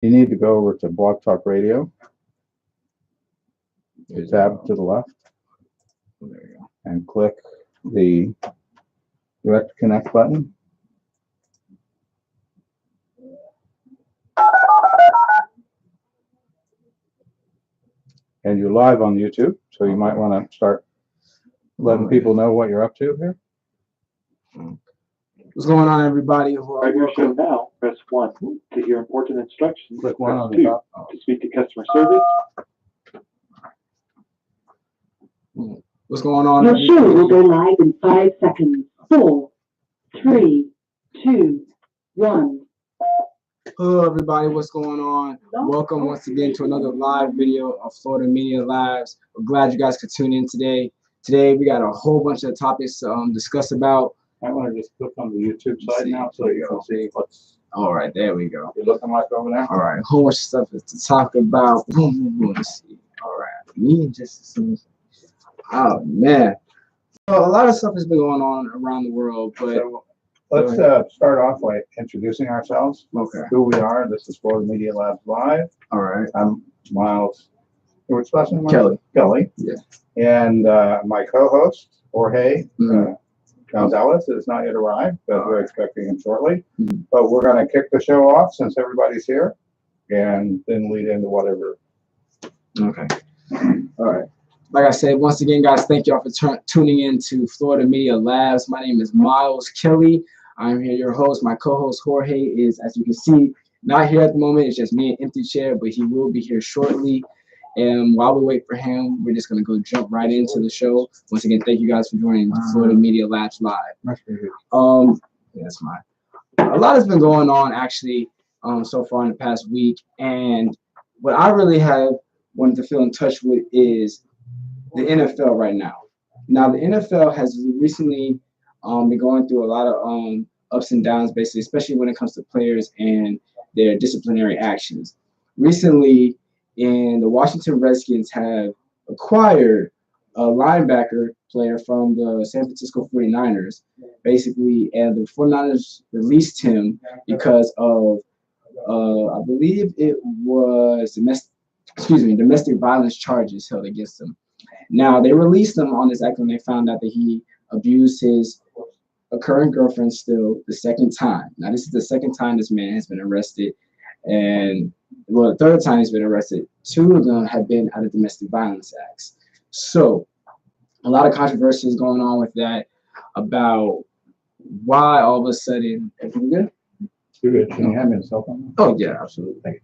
You need to go over to Blog Talk Radio, tab to the left, There you go. and click the Direct Connect button. And you're live on YouTube, so you might want to start letting people know what you're up to here. What's going on, everybody? Start your show now. Press 1 to hear important instructions. Click one Press on the 2 top. to speak to customer service. What's going on? Your show will go live in 5 seconds. 4, 3, 2, 1. Hello, everybody. What's going on? Welcome once again to another live video of Florida Media Lives. We're glad you guys could tune in today. Today, we got a whole bunch of topics to discuss about. I want to just click on the YouTube side now so you can see what's All right, there we go. you're looking like over there. All right, a whole bunch of stuff to talk about. Boom, boom, boom. Let's see. All right, me and just oh man, so a lot of stuff has been going on around the world, but So let's start off by introducing ourselves, okay. who we are. This is Florida Media Labs Live. All right, I'm Myles. What's last name? Kelly. Kelly. Yeah. And my co-host, Jorge Mhm. Gonzalez, has not yet arrived, but we're expecting him shortly. Mhm. But we're going to kick the show off since everybody's here, and then lead into whatever. Okay. All right. Like I said, once again, guys, thank y'all for tuning in to Florida Media Labs. My name is Myles Kelly. I'm here, your host. My co-host Jorge is, as you can see, not here at the moment. It's just me and empty chair, but he will be here shortly. And while we wait for him, we're just going to go jump right into the show. Once again, thank you guys for joining Florida Media Labs Live. Yeah, that's fine. A lot has been going on actually so far in the past week, and what I really have wanted to feel in touch with is the NFL right now. Now, the NFL has recently been going through a lot of ups and downs, basically, especially when it comes to players and their disciplinary actions. Recently, the Washington Redskins have acquired a linebacker player from the San Francisco 49ers, basically, and the 49ers released him because of, I believe it was domestic violence charges held against him. Now, they released him on this act when they found out that he abused his current girlfriend still the second time. Now, this is the second time this man has been arrested, and well, the third time he's been arrested. 2 of them have been out of domestic violence acts. So, a lot of controversy is going on with that about why all of a sudden, everything good? You're good. Can you hand me the cell phone? Oh, yeah, absolutely.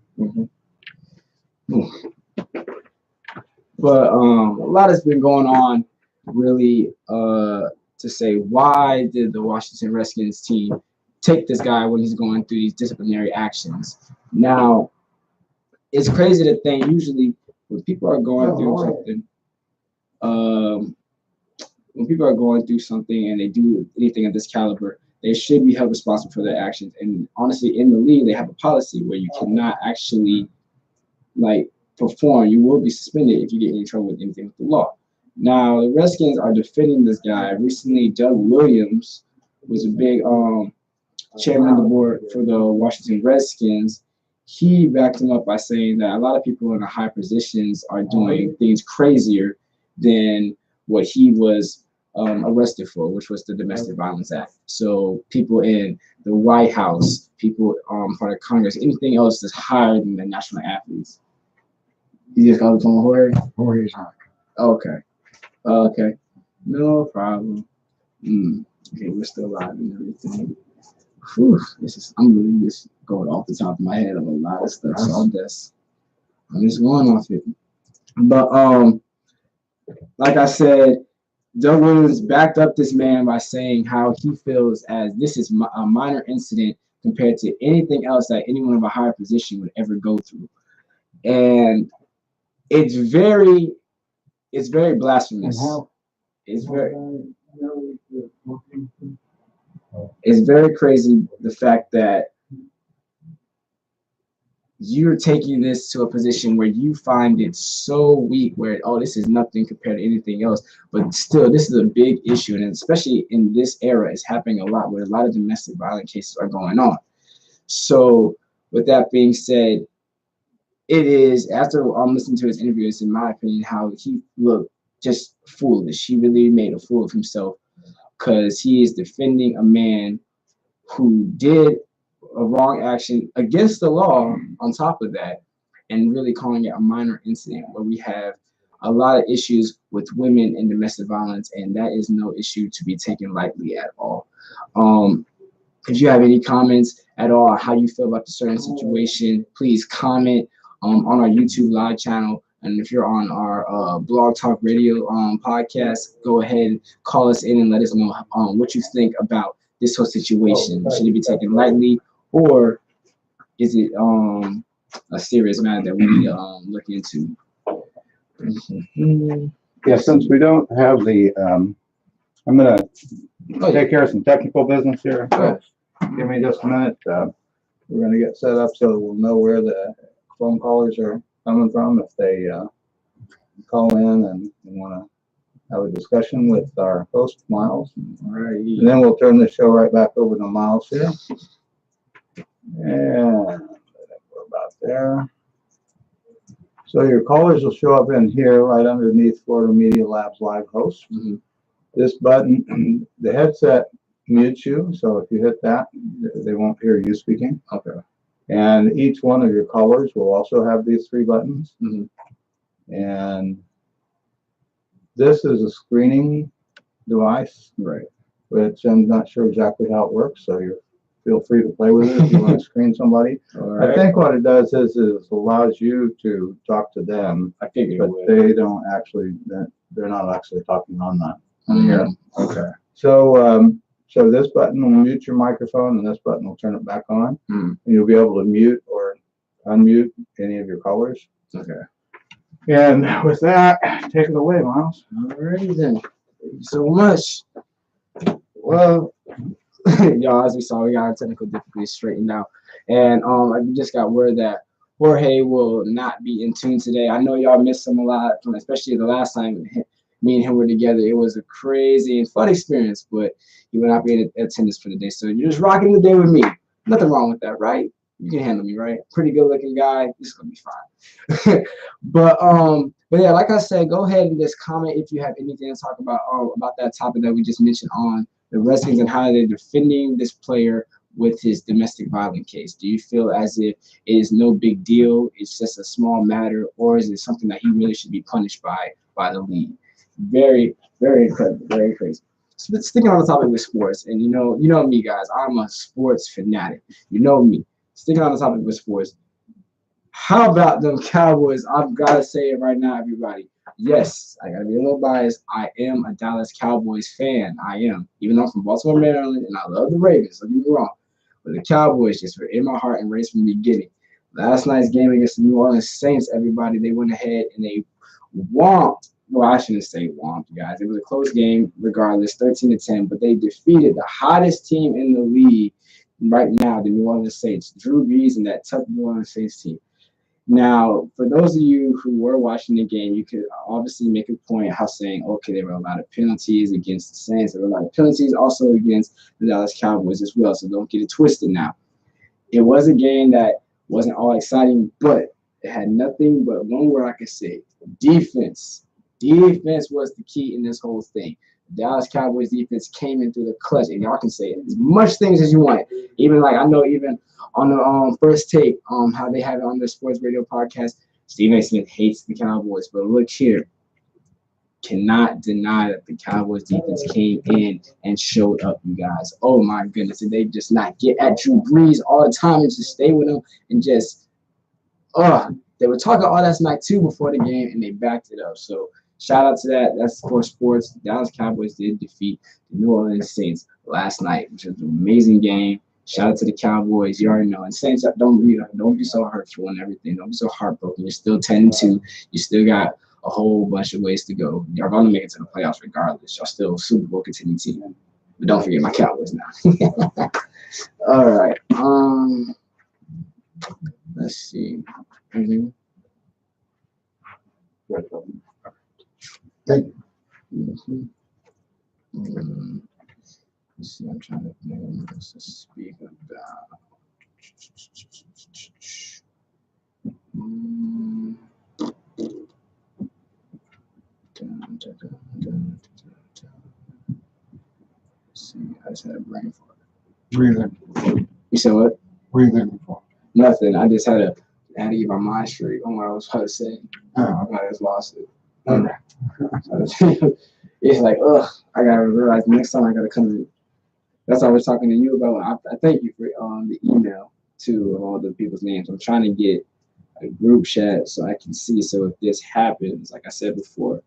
But a lot has been going on, really, to say why did the Washington Redskins team take this guy when he's going through these disciplinary actions? Now, it's crazy to think usually when people are going through something, and they do anything of this caliber, they should be held responsible for their actions. And honestly, in the league, they have a policy where you cannot actually perform. You will be suspended if you get in trouble with anything with the law. Now, the Redskins are defending this guy. Recently, Doug Williams was a big chairman of the board for the Washington Redskins. He backed him up by saying that a lot of people in the high positions are doing things crazier than what he was arrested for, which was the Domestic Violence Act. So people in the White House, people part of Congress, anything else that's higher than the national athletes. You just called it on Jorge? Jorge's on. Okay. Okay. No problem. Okay, we're still live and everything. Whew, I'm really just going off the top of my head of a lot of stuff. So I'm just going off it. But like I said, Doug Williams backed up this man by saying how he feels as this is a minor incident compared to anything else that anyone of a higher position would ever go through. And it's very blasphemous. It's very crazy the fact that you're taking this to a position where you find it so weak, where this is nothing compared to anything else. But still, this is a big issue, and especially in this era, it's happening a lot where a lot of domestic violence cases are going on. So, with that being said, it is, after listening to his interview, it's in my opinion how he looked just foolish. He really made a fool of himself because he is defending a man who did a wrong action against the law on top of that, and really calling it a minor incident where we have a lot of issues with women and domestic violence, and that is no issue to be taken lightly at all. If you have any comments at all on how you feel about the certain situation, please comment on our YouTube live channel. And if you're on our Blog Talk Radio podcast, go ahead and call us in and let us know what you think about this whole situation. Should it be taken lightly, or is it a serious matter that we need to look into? Yeah, since we don't have the, I'm going to take care of some technical business here. So give me just a minute. We're going to get set up so we'll know where the phone callers are coming from if they call in and want to have a discussion with our host, Myles. All right. And then we'll turn the show right back over to Myles here. And I think we're about there. So your callers will show up in here right underneath Florida Media Labs Live Host. Mm-hmm. This button, the headset mutes you, so if you hit that, they won't hear you speaking. Okay. And each one of your callers will also have these three buttons. Mm-hmm. And this is a screening device, Right. which I'm not sure exactly how it works, so you feel free to play with it if you want to screen somebody. All right. I think what it does is it allows you to talk to them, I figured but it would. they don't actually, they're not actually talking on that. Here. Okay. So, so this button will mute your microphone, and this button will turn it back on. Mm. And you'll be able to mute or unmute any of your callers. Okay. And with that, take it away, Myles. Alrighty then. Thank you so much. Well, y'all, as we saw, we got our technical difficulties straightened out. And I just got word that Jorge will not be in tune today. I know y'all missed him a lot, especially the last time me and him were together. It was a crazy and fun experience, but he will not be in attendance for the day. So you're just rocking the day with me. Nothing wrong with that, right? You can handle me, right? Pretty good looking guy. This is gonna be fine. but yeah, like I said, go ahead and just comment if you have anything to talk about that topic that we just mentioned on the Redskins and how they're defending this player with his domestic violence case. Do you feel as if it is no big deal, it's just a small matter, or is it something that he really should be punished by the league? Very, very incredible, very crazy. So sticking on the topic with sports, and you know me, guys, I'm a sports fanatic. You know me. Sticking on the topic with sports, how about them Cowboys? I've got to say it right now, everybody. Yes, I got to be a little biased. I am a Dallas Cowboys fan. I am. Even though I'm from Baltimore, Maryland, and I love the Ravens. Don't get me wrong. But the Cowboys just were in my heart and raised from the beginning. Last night's game against the New Orleans Saints, everybody, they went ahead and they whomped. Well, I shouldn't say whomped, guys. It was a close game regardless, 13-10, but they defeated the hottest team in the league right now, the New Orleans Saints. Drew Brees and that tough New Orleans Saints team. Now, for those of you who were watching the game, you could obviously make a point how saying, okay, there were a lot of penalties against the Saints. There were a lot of penalties also against the Dallas Cowboys as well, so don't get it twisted now. It was a game that wasn't all exciting, but it had nothing but one word I could say: defense. Defense was the key in this whole thing. The Dallas Cowboys defense came in through the clutch, and y'all can say as much things as you want. Even like I know, even on the first take, how they have it on their sports radio podcast, Stephen A. Smith hates the Cowboys, but look here, cannot deny that the Cowboys defense came in and showed up, you guys. Oh my goodness, did they just not get at Drew Brees all the time and just stay with him and just, they were talking all that night too before the game, and they backed it up. So shout out to that. That's for sports. The Dallas Cowboys did defeat the New Orleans Saints last night, which was an amazing game. Shout out to the Cowboys. You already know. And Saints, don't be so hurtful and everything. Don't be so heartbroken. You're still 10-2. You still got a whole bunch of ways to go. Y'all gonna make it to the playoffs regardless. Y'all still a Super Bowl contending team. But don't forget my Cowboys now. All right. Let's see. Mm-hmm. Thank you. Mm-hmm. Let's see, I'm trying to think of what else to speak about. just had a brain fart. Breathing. You said what? Breathing for. Nothing. I just had to get my mind straight on what I was about to say. Oh, I just lost it. okay. It's like, ugh, I gotta realize next time I gotta come in. That's what I was talking to you about. I thank you for the email too of all the people's names. I'm trying to get a group chat so I can see. So if this happens, like I said before,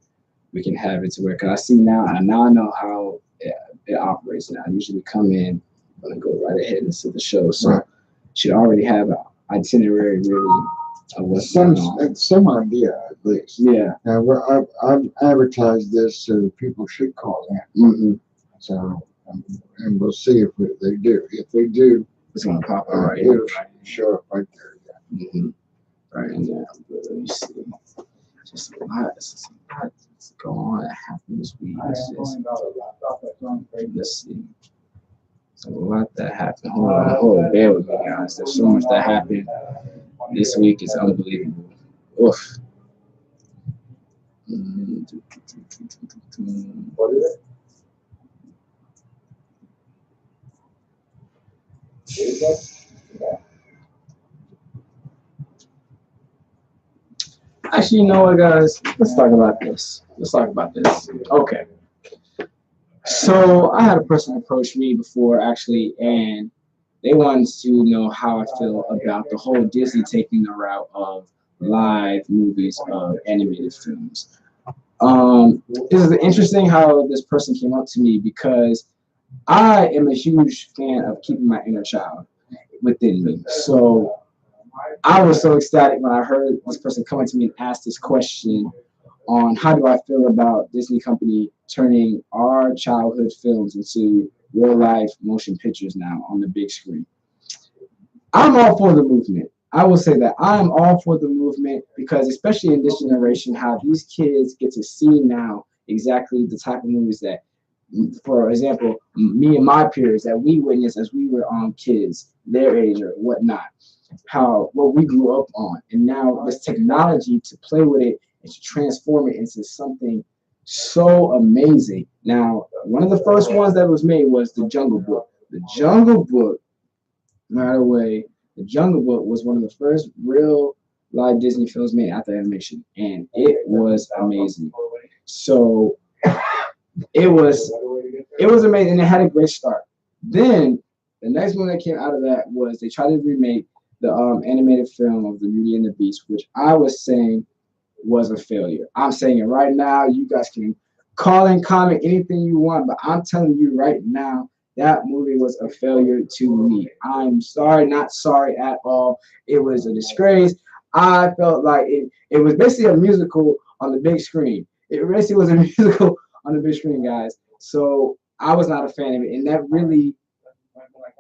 we can have it to where, cause I see now, and now I know how it operates now. I usually come in, I'm gonna go right ahead into the show. So Right. should already have an itinerary really of what's going on. Some idea at least. Yeah. Now, I've advertised this so people should call in. Mm-hmm. So, and we'll see if they do. If they do, It's gonna pop up right here. it'll show up right there. Mm-hmm. Right now, but let me see. Just a lot that's going on that happened this week. Let's see. There's a lot that happened. Hold on, bear with me, guys. There's so much that happened this week. It's unbelievable. Oof. What is it? Actually, you know what, guys? Let's talk about this. Okay. So I had a person approach me before, actually, and they wanted to know how I feel about the whole Disney taking the route of live movies of animated films. This is interesting how this person came up to me because I am a huge fan of keeping my inner child within me. So I was so ecstatic when I heard this person coming to me and ask this question on how do I feel about Disney company turning our childhood films into real life motion pictures now on the big screen. I'm all for the movement. I will say that I'm all for the movement because especially in this generation, how these kids get to see now exactly the type of movies that, for example, me and my peers that we witnessed as we were kids, their age or whatnot, how what we grew up on, and now this technology to play with it and to transform it into something so amazing. Now, one of the first ones that was made was the Jungle Book. The Jungle Book, by the way, the Jungle Book was one of the first real live Disney films made after animation, and it was amazing. So it was amazing, and it had a great start. Then the next one that came out of that was they tried to remake the animated film of The Beauty and the Beast, which I was saying was a failure. I'm saying it right now. You guys can call and comment anything you want, but I'm telling you right now, that movie was a failure to me. I'm sorry, not sorry at all. It was a disgrace. I felt like it was basically a musical on the big screen. It basically was a musical on the big screen, guys. So I was not a fan of it, and that really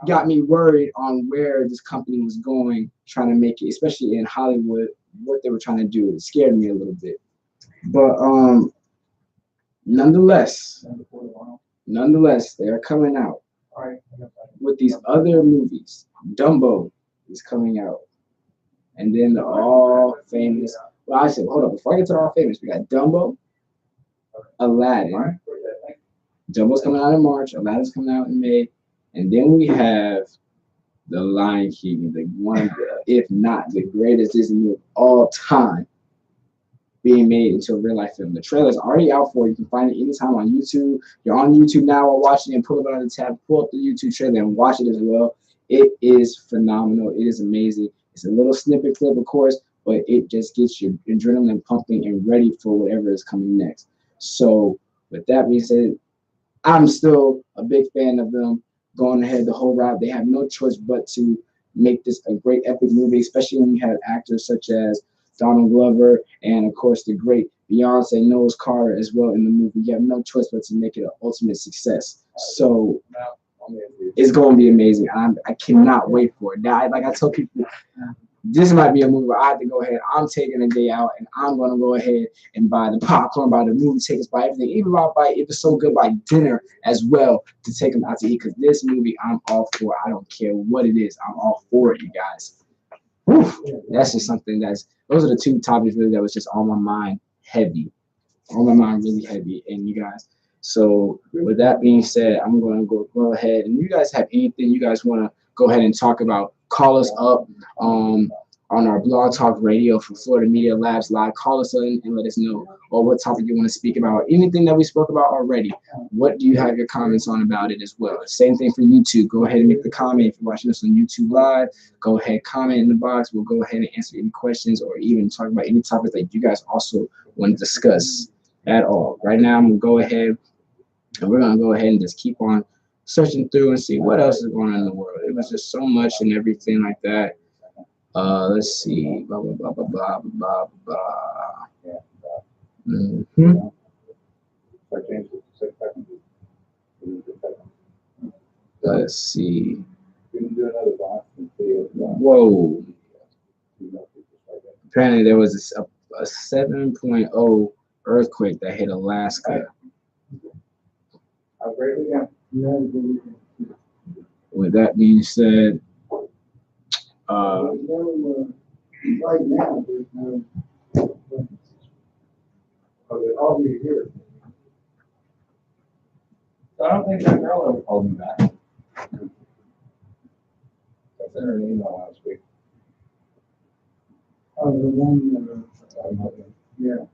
got me worried on where this company was going, trying to make it, especially in Hollywood, what they were trying to do. It scared me a little bit. But nonetheless, they are coming out with these other movies. Dumbo is coming out. And then the all famous, well, I said, hold on, before I get to the all famous, we got Dumbo, Aladdin. Dumbo's coming out in March, Aladdin's coming out in May. And then we have The Lion King, one of the, if not the greatest Disney movie of all time, being made into a real life film. The trailer's already out for it. You can find it anytime on YouTube. You're on YouTube now while watching it, pull it on the tab, pull up the YouTube trailer and watch it as well. It is phenomenal. It is amazing. It's a little snippet clip, of course, but it just gets your adrenaline pumping and ready for whatever is coming next. So with that being said, I'm still a big fan of them going ahead the whole route. They have no choice but to make this a great epic movie, especially when you have actors such as Donald Glover and, of course, the great Beyonce Knowles Carter as well in the movie. You have no choice but to make it an ultimate success. So it's going to be amazing. I cannot wait for it. Now, like I tell people, this might be a movie where I have to go ahead. I'm taking a day out, and I'm going to go ahead and buy the popcorn, buy the movie tickets, buy everything. Even if I buy, if it's so good, buy dinner as well to take them out to eat. Because this movie, I'm all for. I don't care what it is. I'm all for it, you guys. Whew. That's just something those are the two topics really that was just on my mind heavy. On my mind really heavy. And you guys, So with that being said, I'm going to go ahead, and you guys have anything you guys want to go ahead and talk about, call us up on our Blog Talk Radio for Florida Media Labs Live. Call us in and let us know, or what topic you want to speak about, anything that we spoke about already. What do you have your comments on about it as well? Same thing for YouTube. Go ahead and make the comment. If you're watching us on YouTube Live, go ahead, comment in the box. We'll go ahead and answer any questions or even talk about any topic that you guys also want to discuss at all. Right now, I'm going to go ahead and we're going to go ahead and just keep on searching through and see what else is going on in the world. It was just so much and everything like that. Let's see. Blah, blah, blah, blah, blah, blah, blah. Mm-hmm. Let's see. Whoa. Apparently there was a 7.0 earthquake that hit Alaska. With that being said, right now, there's no. I'll be here. So I don't think that girl ever called me back. I sent her an email last week. Oh, the one, yeah.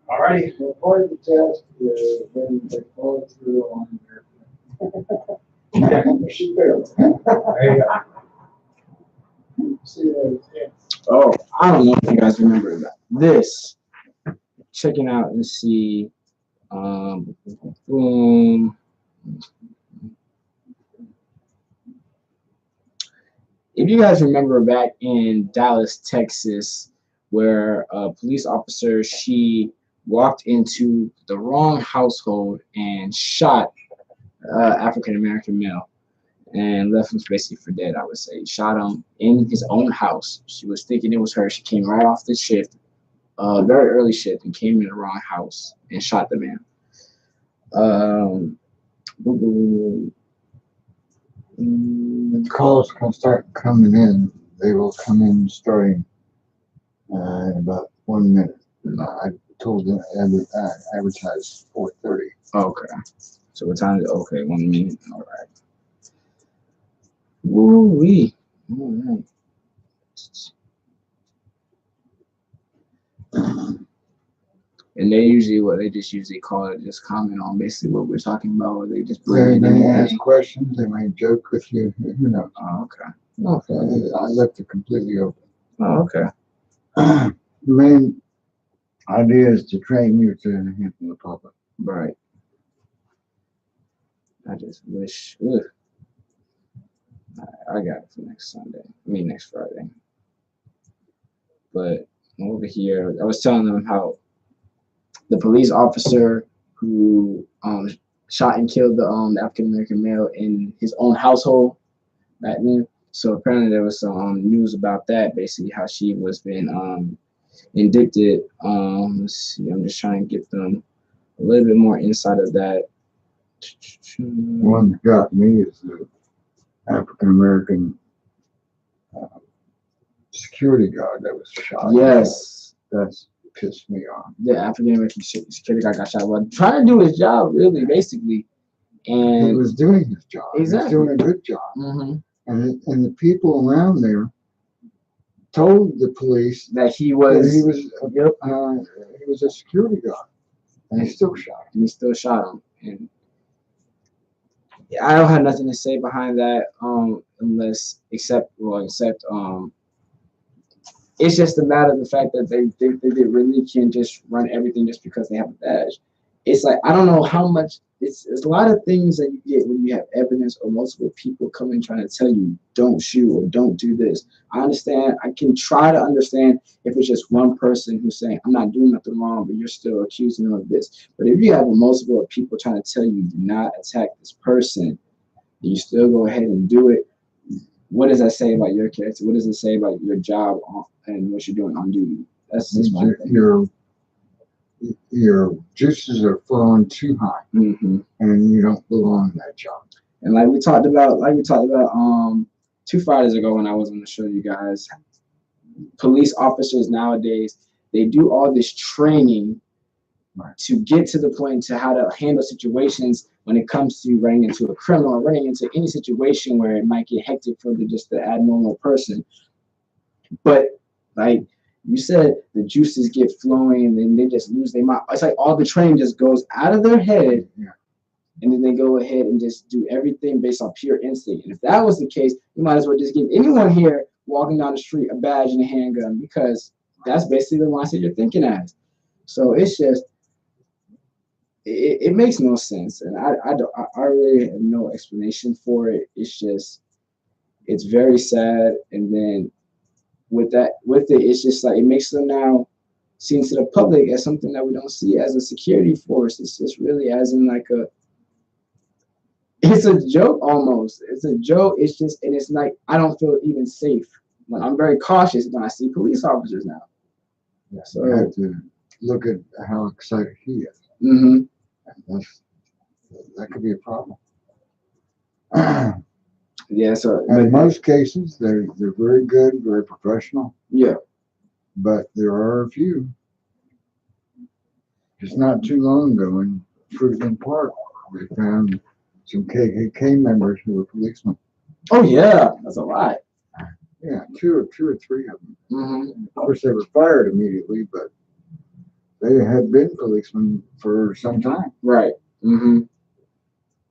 All righty. So part of the test is when they follow through on their. She failed. There you go. See that? oh, I don't know if you guys remember that. This. Checking out and see. Boom. If you guys remember back in Dallas, Texas, where a police officer, she walked into the wrong household and shot African-American male and left him basically for dead, I would say. Shot him in his own house. She was thinking it was her. She came right off the shift, very early shift, and came in the wrong house and shot the man. When calls can start coming in, they will come in starting in about 1 minute. I told them advertise 4:30. Okay. So what time is it? Okay, 1 minute. All right. Woo-wee. All right. And they just usually call it, just comment on basically what we're talking about, or they just They bring it may in. ask questions, they may joke with you, who knows? Oh, okay. I left it completely open. Oh, okay. The main idea is to train you to handle the public. Right. I just wish. Ugh. I got it for next next Friday. But over here, I was telling them how the police officer who shot and killed the African American male in his own household back then. So apparently there was some news about that, basically how she was being indicted. Let's see, I'm just trying to get them a little bit more insight of that. The one that got me is the African American security guard that was shot. Yes. That's pissed me off. The African American security guard got shot while trying to do his job, really, basically. And He was doing his job. Exactly. He was doing a good job. Mm-hmm. And the people around there told the police that he was he was a security guard, and he still shot him. and he still shot him. And I don't have nothing to say behind that, except it's just a matter of the fact that they really can just run everything just because they have a badge. It's like, I don't know how much, it's a lot of things that you get when you have evidence or multiple people coming trying to tell you don't shoot or don't do this. I understand, I can try to understand if it's just one person who's saying I'm not doing nothing wrong, but you're still accusing them of this. But if you have multiple people trying to tell you do not attack this person, and you still go ahead and do it, what does that say about your character? What does it say about your job and what you're doing on duty? That's just my thing. Your juices are flowing too high, Mm-hmm. and you don't belong in that job. And like we talked about 2 Fridays ago when I was on the show, you guys, police officers nowadays, they do all this training to get to the point to how to handle situations when it comes to running into a criminal or running into any situation where it might get hectic for just the abnormal person. But like you said, the juices get flowing and then they just lose their mind. It's like all the training just goes out of their head, and then they go ahead and just do everything based on pure instinct. And if that was the case, you might as well just give anyone here walking down the street a badge and a handgun, because that's basically the mindset you're thinking as. So it's just, it makes no sense, and I really have no explanation for it. It's just, it's very sad. And then with it, it's just like it makes them now seen to the public as something that we don't see as a security force. It's just really as in like it's a joke almost. It's a joke. It's just, and it's like I don't feel even safe. I'm very cautious when I see police officers now. Yeah, So you have to look at how excited he is. Mm-hmm. That could be a problem. Yeah. So In most cases, they're very good, very professional. Yeah. But there are a few. It's not too long ago in Fruitland Park, we found some KKK members who were policemen. Oh yeah, that's a lot. Yeah, two or three of them. Mm-hmm. Of course, they were fired immediately, but they had been policemen for some time. Right. Mm-hmm.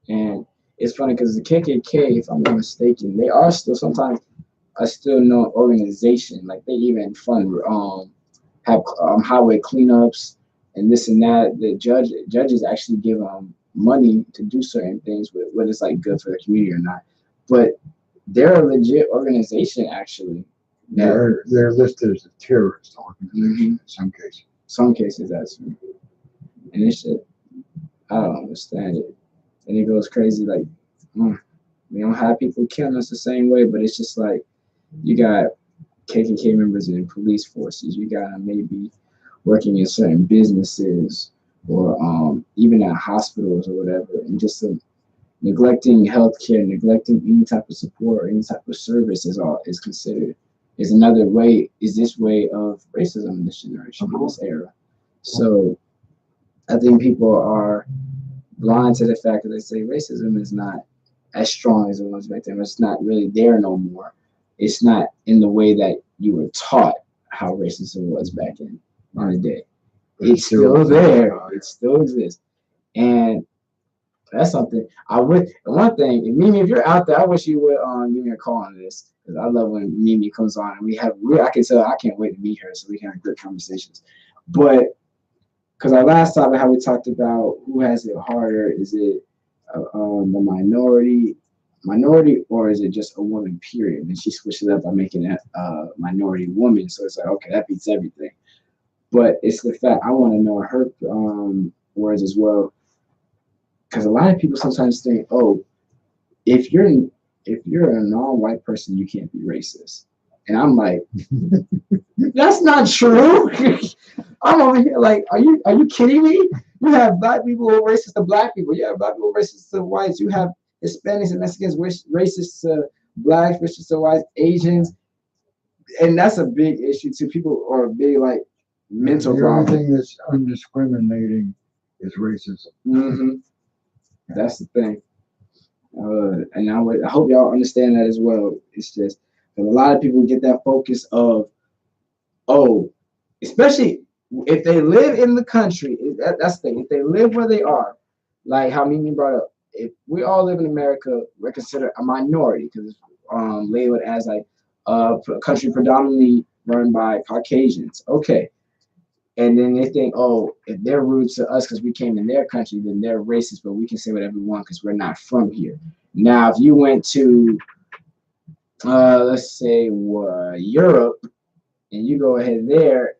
And it's funny because the KKK, if I'm not mistaken, they are still sometimes a still known organization. Like they even fund have highway cleanups and this and that. The judges actually give money to do certain things, with whether it's like good for the community or not. But they're a legit organization, actually. They're listed as a terrorist organization in some cases. Some cases, that's true. And it's just, I don't understand it. And it goes crazy. Like, we don't have people killing us the same way, but it's just like you got KKK members in police forces. You got them maybe working in certain businesses or even at hospitals or whatever, and just neglecting healthcare, neglecting any type of support or any type of service is considered is another way. Is this way of racism in this generation, in this era? So I think people are blind to the fact that they say racism is not as strong as it was back then. It's not really there no more. It's not in the way that you were taught how racism was back in the day. It's still there. It still exists. And that's something I would. And one thing, Mimi, if you're out there, I wish you would give me a call on this, because I love when Mimi comes on and I can tell I can't wait to meet her so we can have good conversations. But because our last topic, how we talked about who has it harder, is it the minority, or is it just a woman, period? And she switched it up by making it minority woman. So it's like, okay, that beats everything. But it's the fact I want to know her words as well, because a lot of people sometimes think, oh, if you're a non-white person, you can't be racist. And I'm like, that's not true. I'm over here like, are you kidding me? You have black people who are racist to black people. You have black people racist to whites. You have Hispanics and Mexicans racist to blacks, racist to whites, Asians. And that's a big issue too. People are big like mental problem. The only thing that's undiscriminating is racism. Mm-hmm. That's the thing. And I hope y'all understand that as well. It's just that a lot of people get that focus of, especially if they live in the country. That's the thing. If they live where they are, like how Mimi brought up, if we all live in America, we're considered a minority because it's labeled as like a country predominantly run by Caucasians. Okay. And then they think, oh, if they're rude to us because we came in their country, then they're racist, but we can say whatever we want because we're not from here. Now, if you went to, let's say, Europe, and you go ahead there,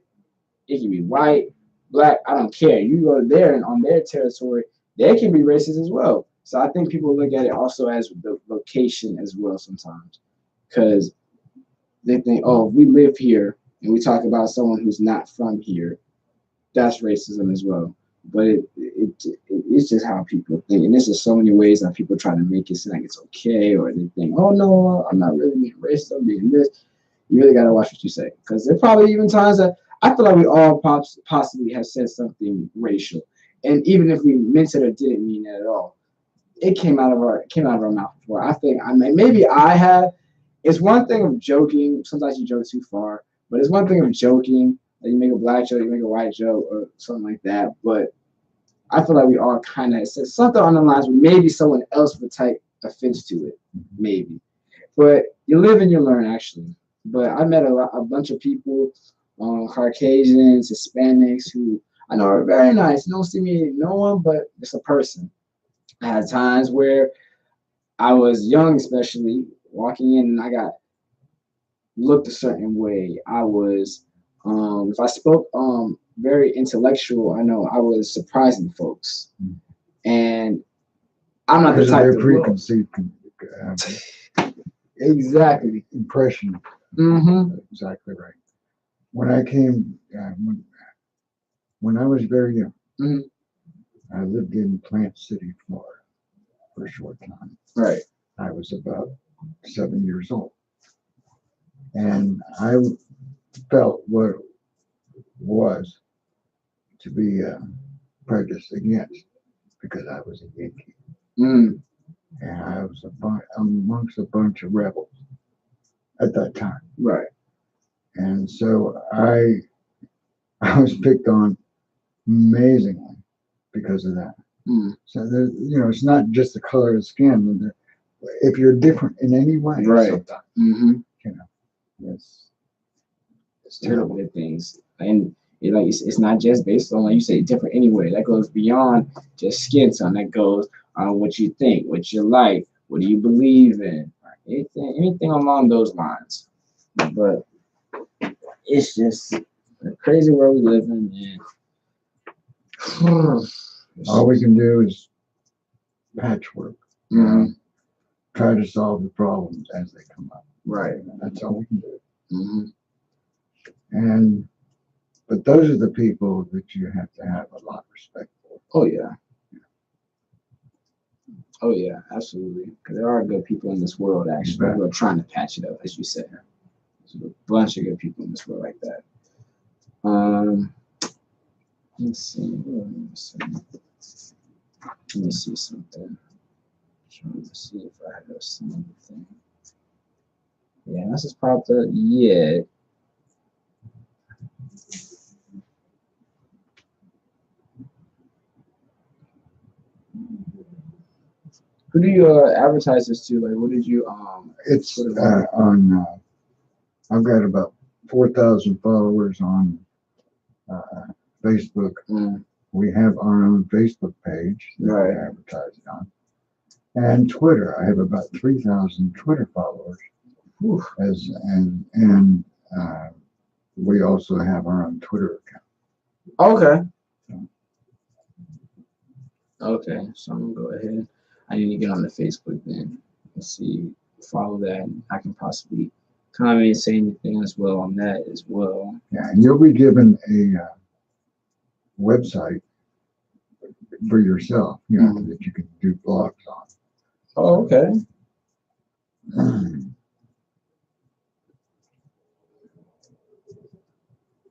it can be white, black, I don't care. You go there and on their territory, they can be racist as well. So I think people look at it also as the location as well sometimes, because they think, oh, if we live here and we talk about someone who's not from here, that's racism as well. but it's just how people think, and this is so many ways that people try to make it seem like it's okay, or they think, oh no, I'm not really being racist, I'm being this. You really gotta watch what you say, because there probably even times that I feel like we all possibly have said something racial, and even if we meant it or didn't mean it at all, it came out of our mouth before. I think maybe I have. It's one thing of joking. Sometimes you joke too far, but it's one thing of joking. Like you make a black joke, you make a white joke, or something like that. But I feel like we all kind of said something on the lines where maybe someone else would take offense to it, maybe. But you live and you learn, actually. But I met a bunch of people, Caucasians, Hispanics, who I know are very nice. Don't see me, no one, but it's a person. I had times where I was young, especially walking in, and I got looked a certain way. I was, if I spoke very intellectual, I know I was surprising folks, and I'm not the Because of type their to preconceived exactly. impression. Mm-hmm. Exactly right. When I came, when I was very young, Mhm. I lived in Plant City, Florida, for a short time. Right. I was about 7 years old, and I felt what it was to be prejudiced against because I was a Yankee, Mm. and I was amongst a bunch of rebels at that time, Right. and so I was picked on amazingly because of that. Mm. So it's not just the color of the skin. If you're different in any way, Right. sometimes, Mm-hmm. it's Terrible terrible. things, and it's not just based on, like you say, different anyway. That goes beyond just skin tone. That goes on what you think, what you like, what do you believe in, anything along those lines. But it's just a crazy world we live in, and All we can do is patchwork. Mhm. Try to solve the problems as they come up. Right. That's all we can do. Mm-hmm. But those are the people that you have to have a lot of respect for. Oh yeah. Oh yeah, absolutely. Because there are good people in this world actually who are trying to patch it up, as you said. There's a bunch of good people in this world like that. Let's see. Let me see something. Trying to see if I have some thing. Yeah, this is probably yeah. Who do you advertise this to? Like, what did you It's on. I've got about 4,000 followers on Facebook. Mm. We have our own Facebook page that Right. we advertise on, and Twitter. I have about 3,000 Twitter followers. Whew. And we also have our own Twitter account. Okay. Okay, so I'm gonna go ahead. I need to get on the Facebook then and see, follow that. And I can possibly comment and say anything as well on that as well. Yeah, and you'll be given a website for yourself, that you can do blogs Oh, okay. on.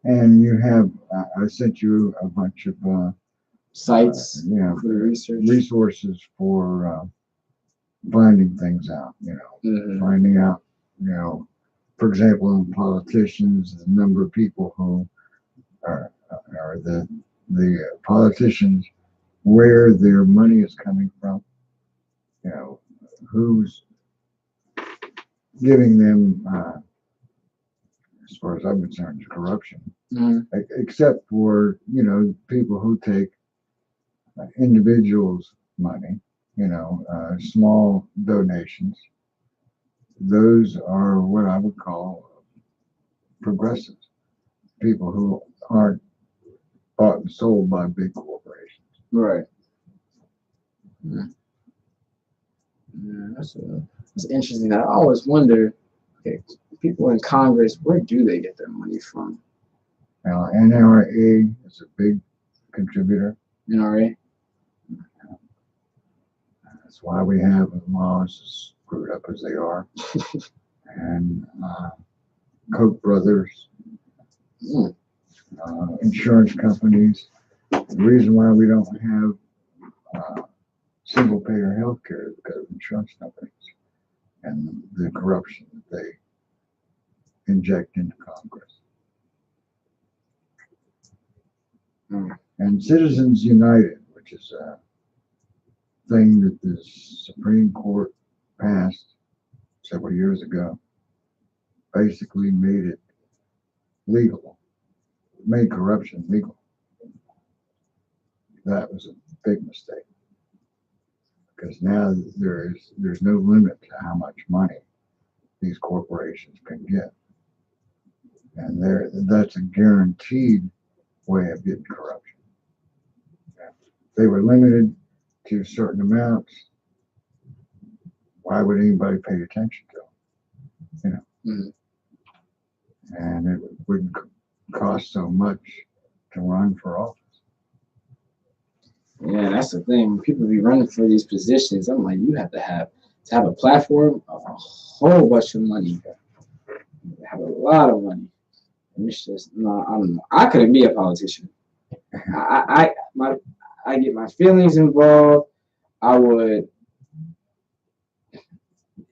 And you have, I sent you a bunch of Sites for the research. resources for finding things out, Mhm. finding out, for example, in politicians, the number of people who are the politicians, where their money is coming from, who's giving them, as far as I'm concerned, corruption, Mhm. except for, people who take individuals' money, small donations. Those are what I would call progressives, people who aren't bought and sold by big corporations. Right. Yeah. Yeah, that's interesting. I always wonder, okay, people in Congress, where do they get their money from? Now, NRA is a big contributor. NRA. That's why we have laws as screwed up as they are. And Koch brothers, Mm. insurance companies. The reason why we don't have single payer health care is because of insurance companies and the corruption that they inject into Congress. Mm. And Citizens United, which is a thing that the Supreme Court passed several years ago, basically made it legal, made corruption legal. That was a big mistake, because now there's no limit to how much money these corporations can get, and that's a guaranteed way of getting corruption. If they were limited to certain amounts, why would anybody pay attention to them? Mhm. And it wouldn't cost so much to run for office. Yeah, that's the thing. When people be running for these positions, I'm like, you have to have a platform of a whole bunch of money. You have a lot of money. And it's just no, I don't know. I couldn't be a politician. I get my feelings involved. I would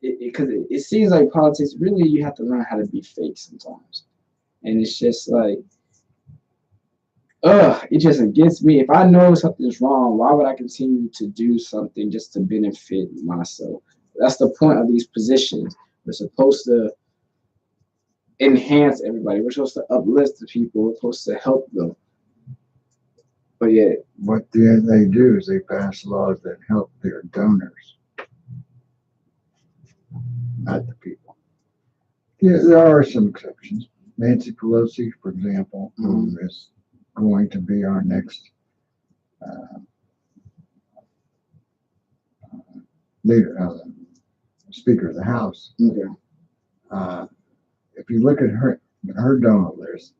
because it seems like politics really you have to learn how to be fake sometimes. And it's just like it just against me. If I know something's wrong, why would I continue to do something just to benefit myself? That's the point of these positions. We're supposed to enhance everybody. We're supposed to uplift the people. We're supposed to help them. But yeah, What they do is they pass laws that help their donors, not the people. Yeah, there are some exceptions. Nancy Pelosi, for example, who is going to be our next leader, Speaker of the House. okay. If you look at her donor list,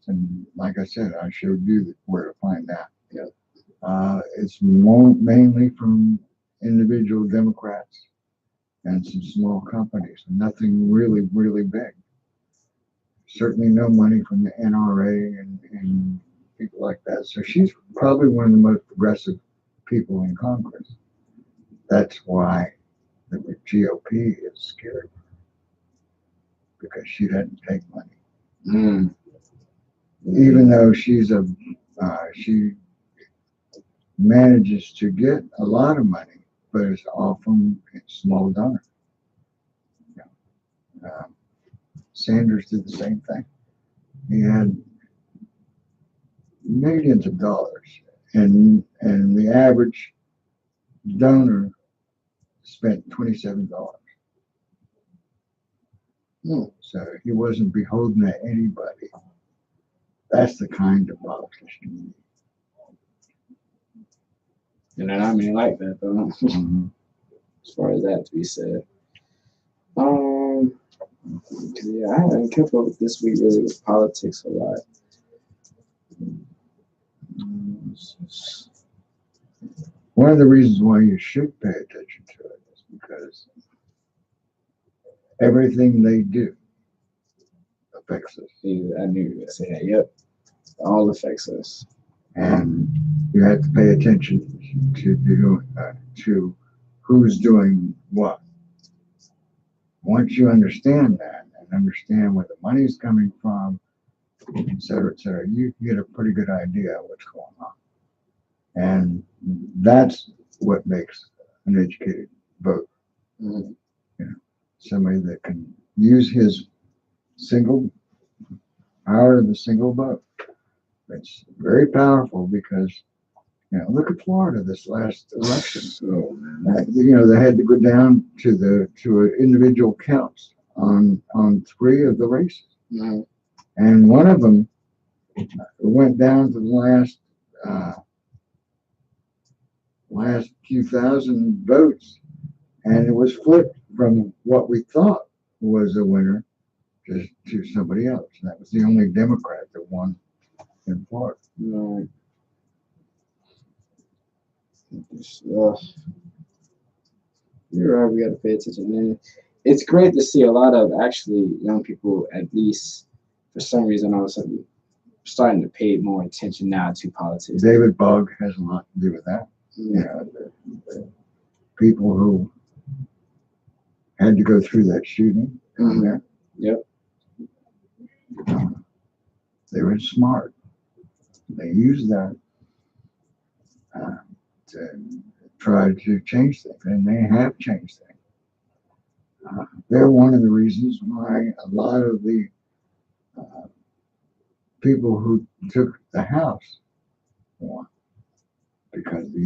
and like I said, I showed you where to find that. Yeah. It's mainly from individual Democrats and some small companies. Nothing really, really big. Certainly no money from the NRA and people like that. So she's probably one of the most progressive people in Congress. That's why the GOP is scared, because she doesn't take money. Mm. Even though she manages to get a lot of money, but it's all from small donors. Sanders did the same thing. He had millions of dollars, and the average donor spent $27. So he wasn't beholden to anybody. That's the kind of politician. And then I mean like that though. Mm-hmm. As far as that to be said. Yeah, I haven't kept up with this week really with politics a lot. One of the reasons why you should pay attention to it is because everything they do affects us. I knew you were gonna say that. Yep. It all affects us. And you have to pay attention to who's doing what. Once you understand that and understand where the money's coming from, et cetera, you get a pretty good idea of what's going on. And that's what makes an educated voter. Mm-hmm. Somebody that can use his power of the single vote. It's very powerful because, look at Florida this last election. Oh, man. They had to go down to individual counts on 3 of the races. Mm-hmm. And one of them went down to the last few thousand votes, and it was flipped from what we thought was a winner to somebody else. And that was the only Democrat that won in Florida. Right. You're right. We got to pay attention, man. It's great to see a lot of actually young people, at least for some reason, all of a sudden starting to pay more attention now to politics. David Bogg has a lot to do with that. Mm. You know, the people who had to go through that shooting down there. Yep. They were smart. They used that to try to change things, and they have changed things. They're one of the reasons why a lot of the people who took the House won, because the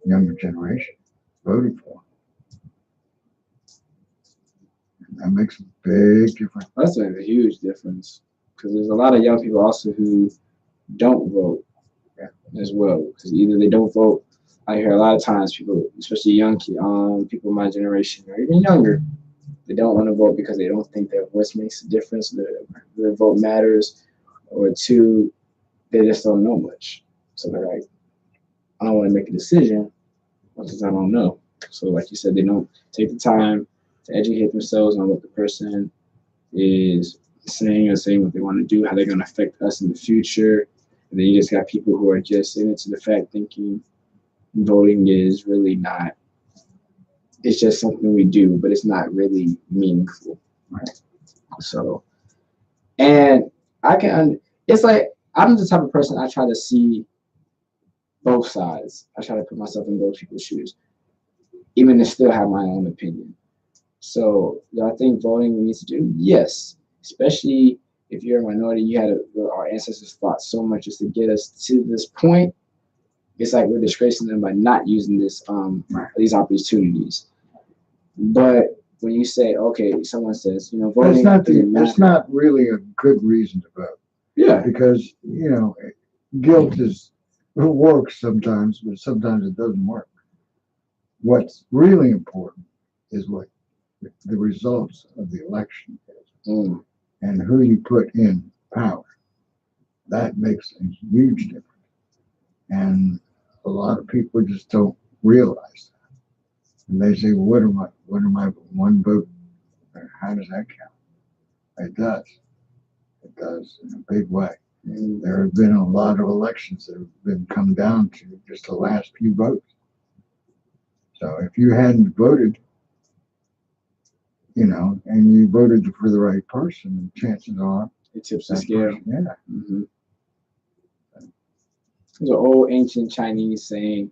younger generation voted for them. And that makes a big difference. That's a huge difference because there's a lot of young people also who don't vote as well. Because either they don't vote. I hear a lot of times people, especially young people my generation or even younger, they don't want to vote because they don't think their voice makes a difference, their vote matters, or two, they just don't know much. So they're like, I don't want to make a decision because I don't know. So like you said, they don't take the time to educate themselves on what the person is saying or saying what they want to do, how they're going to affect us in the future. And then you just got people who are just into the fact thinking voting is really not, it's just something we do, but it's not really meaningful. Right. So, and it's like, I'm the type of person I try to see both sides. I try to put myself in both people's shoes, even to still have my own opinion. So, do I think voting needs to do? Yes, especially if you're a minority. Our ancestors fought so much just to get us to this point. It's like we're disgracing them by not using these opportunities. But when you say, okay, someone says, voting It's not really a good reason to vote. Yeah. Because, guilt works sometimes, but sometimes it doesn't work. What's really important is what the results of the election is and who you put in power. That makes a huge difference. And a lot of people just don't realize that. And they say, what am I, one vote? How does that count? It does. It does in a big way. And there have been a lot of elections that have been come down to just the last few votes. So if you hadn't voted, and you voted for the right person, chances are it tips the scale. Yeah. Mm-hmm. There's an old ancient Chinese saying,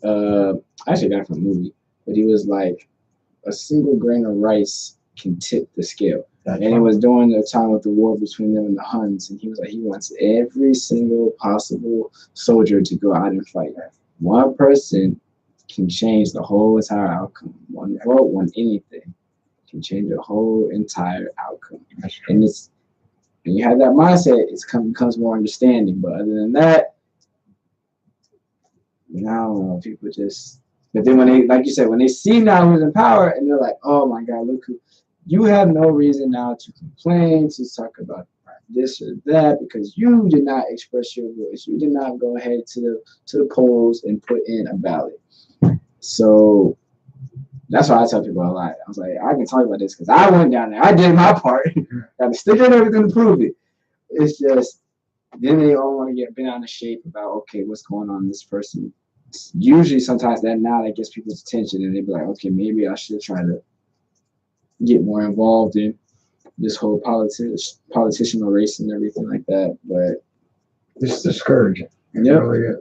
I actually got it from a movie, but he was like, a single grain of rice can tip the scale. And it was during the time of the war between them and the Huns. And he was like, he wants every single possible soldier to go out and fight. One person can change the whole entire outcome. One vote, one anything can change the whole entire outcome. And you have that mindset, it becomes more understanding. But other than that, I don't know, people just, but then when they, like you said, when they see now who's in power and they're like, oh my God, look who, you have no reason now to complain, to talk about this or that, because you did not express your voice. You did not go ahead to the polls and put in a ballot. So that's why I tell people a lot. I was like, I can talk about this because I went down there. I did my part. Got to stick in everything to prove it. It's just, then they all want to get bent out of shape about, okay, what's going on in this person. Usually sometimes that gets people's attention and they be like, okay, maybe I should try to get more involved in this whole politicianal race and everything like that. But it's discouraging. It yep. Really is.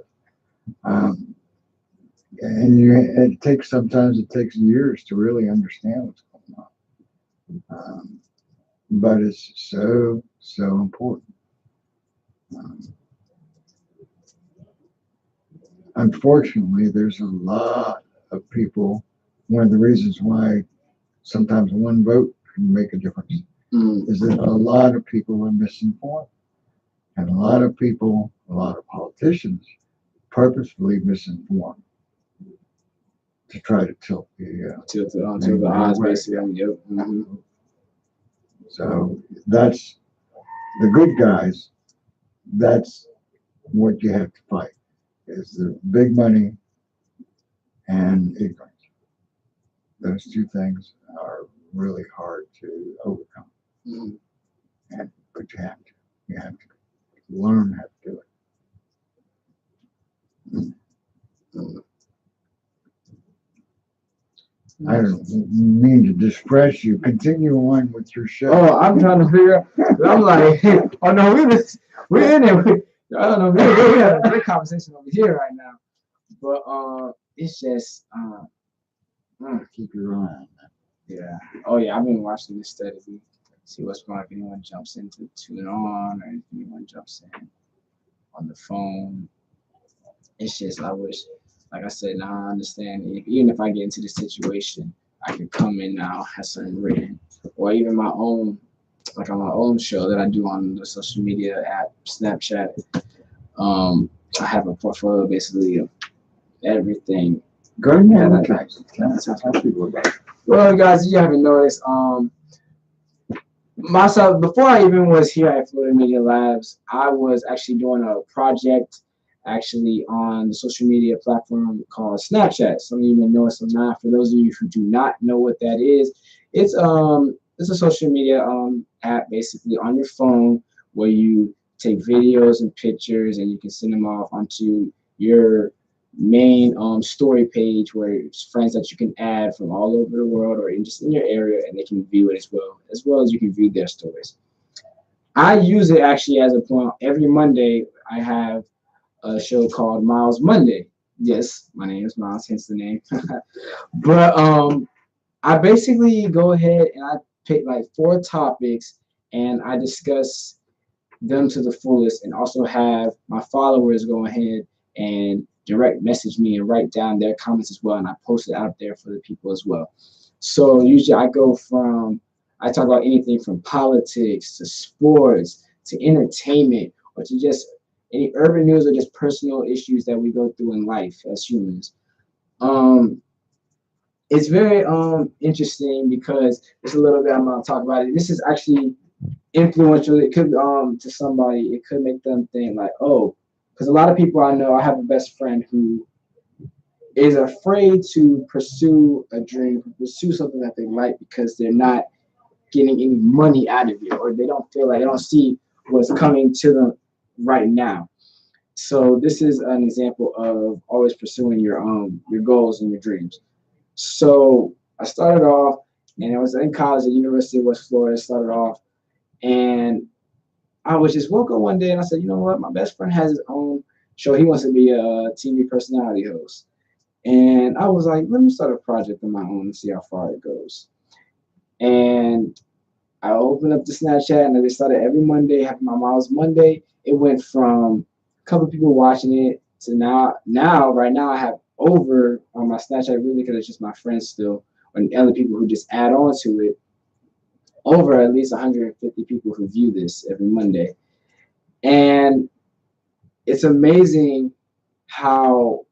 And sometimes it takes years to really understand what's going on. But it's so important. Unfortunately, there's a lot of people. One of the reasons why sometimes one vote can make a difference is that a lot of people are misinformed. And a lot of politicians purposefully misinform to try to tilt the odds, basically. Yep. Mm-hmm. So that's the good guys. That's what you have to fight. Is the big money and ignorance. Those two things are really hard to overcome. Mhm. But you have to learn how to do it. I don't mean to distress you. Continue on with your show. Oh, I'm trying to figure out. I'm like, oh no, we're in it. I don't know. We had a great conversation over here right now, but it's just Keep your eye on that. yeah. Oh yeah, I've been watching this steadily. See what's going on. If anyone jumps in to tune on, or if anyone jumps in on the phone. It's just I wish, like I said, now I understand. Even if I get into this situation, I can come in now, have something written, or even my own, like on my own show that I do on the social media app, Snapchat. I have a portfolio basically of everything. Go ahead Yeah, and that- tell people about it. Well, guys, you haven't noticed, myself, before I even was here at Florida Media Labs, I was actually doing a project actually on the social media platform called Snapchat. Some of you may know it, some not. For those of you who do not know what that is, it's a social media app basically on your phone where you take videos and pictures and you can send them off onto your main story page where it's friends that you can add from all over the world or just in your area, and they can view it as well as you can view their stories. I use it actually as a point. Every Monday I have a show called Myles Monday. Yes, my name is Myles, hence the name. But I basically go ahead and I pick like 4 topics and I discuss them to the fullest, and also have my followers go ahead and direct message me and write down their comments as well, and I post it out there for the people as well. So usually I talk about anything from politics to sports to entertainment or to just any urban news or just personal issues that we go through in life as humans. Um, it's very interesting because there's a little bit I'm gonna talk about it. This is actually influential. It could to somebody, it could make them think like, oh, because a lot of people I know, I have a best friend who is afraid to pursue a dream, pursue something that they like because they're not getting any money out of it, or they don't feel like they don't see what's coming to them right now. So this is an example of always pursuing your goals and your dreams. So I started off, and I was in college at University of West Florida. Started off, and I was just woke up one day and I said, you know what? My best friend has his own show. He wants to be a TV personality host. And I was like, let me start a project of my own and see how far it goes. And I opened up the Snapchat and I started every Monday having my Myles Monday. It went from a couple of people watching it to right now I have over on my Snapchat, really because it's just my friends still, and other people who just add on to it, over at least 150 people who view this every Monday. And it's amazing how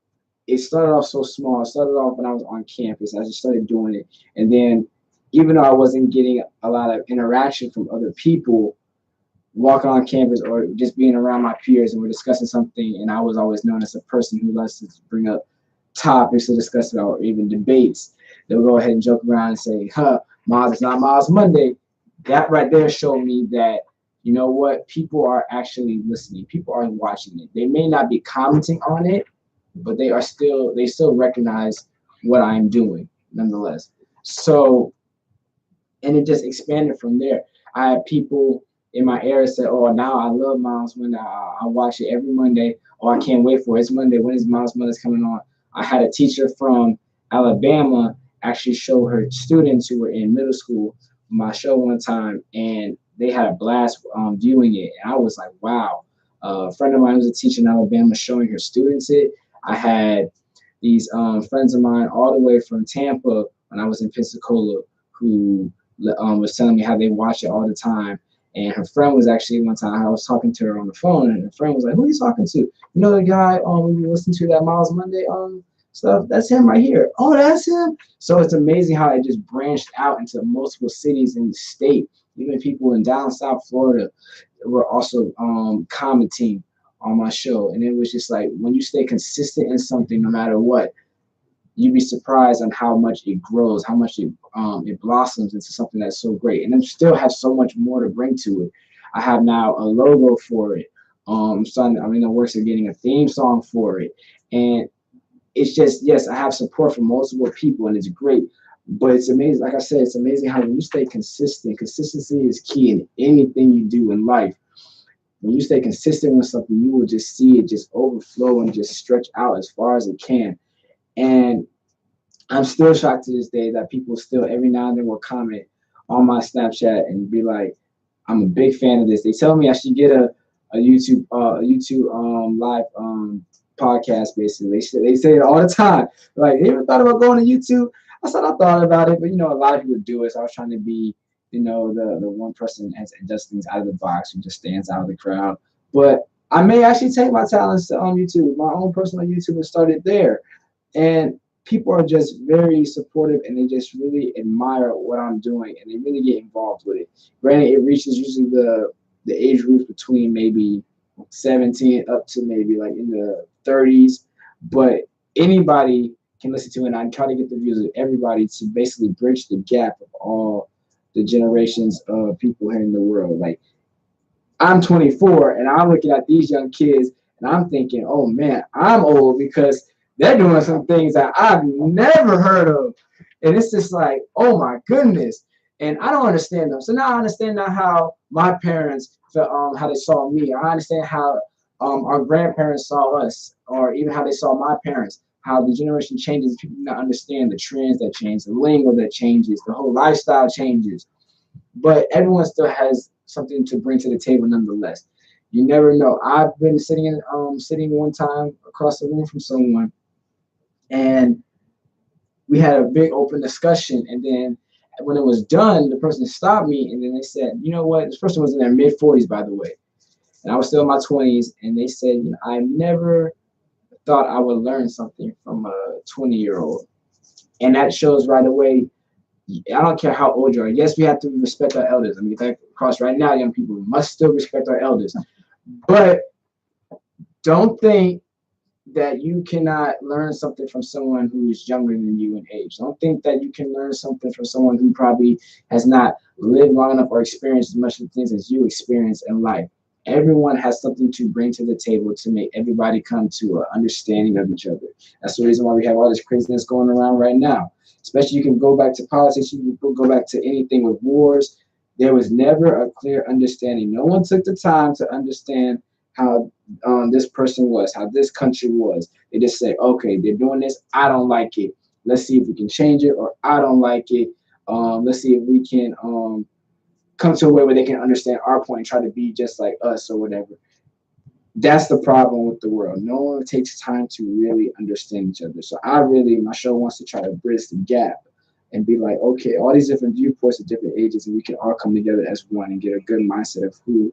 it started off so small. It started off when I was on campus. I just started doing it. And then even though I wasn't getting a lot of interaction from other people walking on campus or just being around my peers and we're discussing something, and I was always known as a person who likes to bring up topics to discuss about or even debates, they'll go ahead and joke around and say, Myles, it's not Myles Monday. That right there showed me that, you know what, people are actually listening. People are watching it. They may not be commenting on it, but they still recognize what I'm doing nonetheless. So, and it just expanded from there. I had people in my area say, oh, now I love Myles Monday. I watch it every Monday. Oh, I can't wait for it. It's Monday. When is Myles Monday coming on? I had a teacher from Alabama actually show her students who were in middle school my show one time, and they had a blast viewing it. And I was like, wow. A friend of mine who's a teacher in Alabama showing her students it. I had these friends of mine all the way from Tampa when I was in Pensacola who was telling me how they watch it all the time. And her friend was actually one time I was talking to her on the phone, and her friend was like, "Who are you talking to? You know the guy we listened to that Myles Monday stuff? That's him right here. Oh, that's him." So it's amazing how it just branched out into multiple cities in the state. Even people in down South Florida were also commenting on my show, and it was just like when you stay consistent in something, no matter what, you'd be surprised on how much it grows, how much it blossoms into something that's so great. And I still have so much more to bring to it. I have now a logo for it. I'm in the works of getting a theme song for it. And it's just, yes, I have support from multiple people and it's great. But it's amazing, like I said, it's amazing how when you stay consistent, consistency is key in anything you do in life. When you stay consistent with something, you will just see it just overflow and just stretch out as far as it can. And I'm still shocked to this day that people still every now and then will comment on my Snapchat and be like, I'm a big fan of this. They tell me I should get a YouTube live podcast basically. They say it all the time. Like, you ever thought about going to YouTube? I said I thought about it, but a lot of people do it. So I was trying to be, the one person that does things out of the box who just stands out of the crowd. But I may actually take my talents to YouTube, my own personal YouTube, and start it there. And people are just very supportive and they just really admire what I'm doing and they really get involved with it. Granted, it reaches usually the age group between maybe 17 up to maybe like in the 30s, but anybody can listen to it. And I try to get the views of everybody to basically bridge the gap of all the generations of people here in the world. Like, I'm 24 and I'm looking at these young kids and I'm thinking, oh man, I'm old because they're doing some things that I've never heard of. And it's just like, oh my goodness. And I don't understand them. So now I understand now how my parents felt, how they saw me. I understand how our grandparents saw us, or even how they saw my parents, how the generation changes. People do not understand the trends that change, the lingo that changes, the whole lifestyle changes. But everyone still has something to bring to the table nonetheless. You never know. I've been sitting one time across the room from someone, and we had a big open discussion. And then when it was done, the person stopped me, and then they said, you know what? This person was in their mid-40s, by the way, and I was still in my 20s. And they said, I never thought I would learn something from a 20-year-old. And that shows right away. I don't care how old you are. Yes, we have to respect our elders. I mean, across right now, young people, we must still respect our elders. But don't think that you cannot learn something from someone who is younger than you in age. Don't think that you can learn something from someone who probably has not lived long enough or experienced as much of things as you experience in life. Everyone has something to bring to the table to make everybody come to an understanding of each other. That's the reason why we have all this craziness going around right now. Especially, you can go back to politics, you can go back to anything with wars. There was never a clear understanding. No one took the time to understand how this person was, how this country was. They just say, okay, they're doing this. I don't like it. Let's see if we can change it, or I don't like it. Let's see if we can come to a way where they can understand our point and try to be just like us or whatever. That's the problem with the world. No one takes time to really understand each other. So my show wants to try to bridge the gap and be like, okay, all these different viewpoints at different ages, and we can all come together as one and get a good mindset of who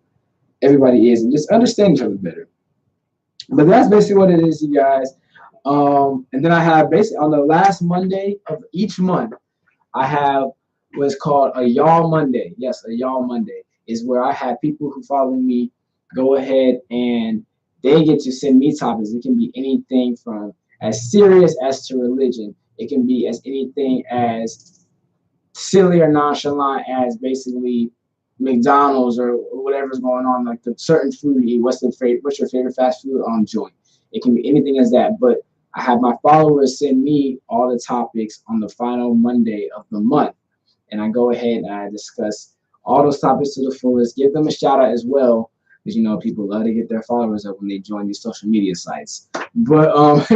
everybody is and just understand each other better. But that's basically what it is, you guys. And then I have basically on the last Monday of each month, I have what's called a Y'all Monday. Yes, a Y'all Monday is where I have people who follow me go ahead and they get to send me topics. It can be anything from as serious as to religion. It can be as anything as silly or nonchalant as basically McDonald's or whatever's going on, like the certain food you eat. What's your favorite fast food joint? It can be anything as that. But I have my followers send me all the topics on the final Monday of the month. And I go ahead and I discuss all those topics to the fullest, give them a shout out as well, because people love to get their followers up when they join these social media sites. But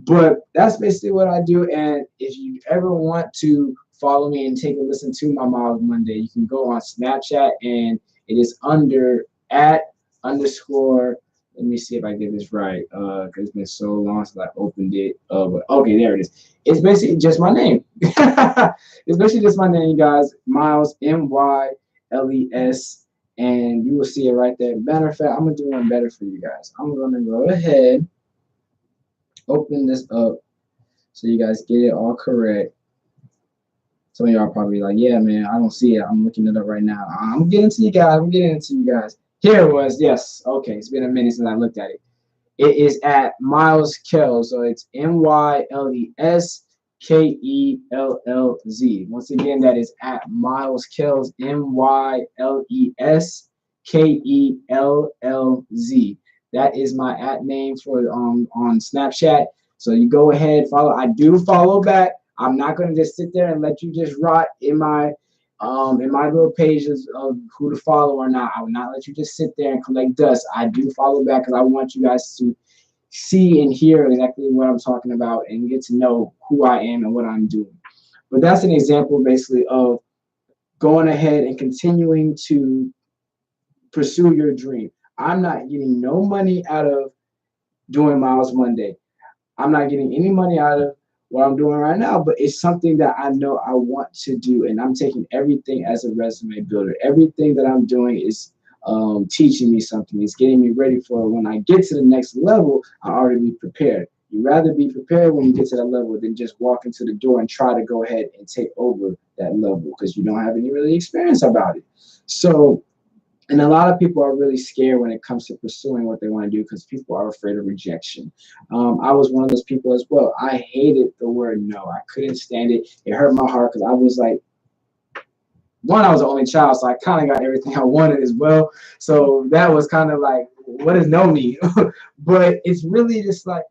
but that's basically what I do. And if you ever want to follow me and take a listen to my Myles Monday, you can go on Snapchat, and it is under @_ let me see if I get this right, because it's been so long since I opened it. But okay, there it is. It's basically just my name. It's basically just my name, guys. Myles, MYLES, and you will see it right there. Matter of fact, I'm gonna do one better for you guys. I'm gonna go ahead, open this up, so you guys get it all correct. Some of y'all are probably like, yeah, man, I don't see it. I'm looking it up right now. I'm getting to you guys. Here it was. Yes. Okay. It's been a minute since I looked at it. It is at Myles Kells. So it's MYLESKELLZ. Once again, that is at Myles Kells, MYLESKELLZ. That is my at name for on Snapchat. So you go ahead, follow. I do follow back. I'm not gonna just sit there and let you just rot in my little pages of who to follow or not. I will not let you just sit there and collect dust. I do follow back because I want you guys to see and hear exactly what I'm talking about and get to know who I am and what I'm doing. But that's an example basically of going ahead and continuing to pursue your dream. I'm not getting no money out of doing Miles Monday. I'm not getting any money out of what I'm doing right now, but it's something that I know I want to do, and I'm taking everything as a resume builder. Everything that I'm doing is teaching me something. It's getting me ready for when I get to the next level. I already be prepared. You'd rather be prepared when you get to that level than just walk into the door and try to go ahead and take over that level because you don't have any really experience about it. So, and a lot of people are really scared when it comes to pursuing what they want to do because people are afraid of rejection. I was one of those people as well. I hated the word no. I couldn't stand it. It hurt my heart because I was like, one, I was the only child, so I kind of got everything I wanted as well. So that was kind of like, what does no mean? But it's really just like,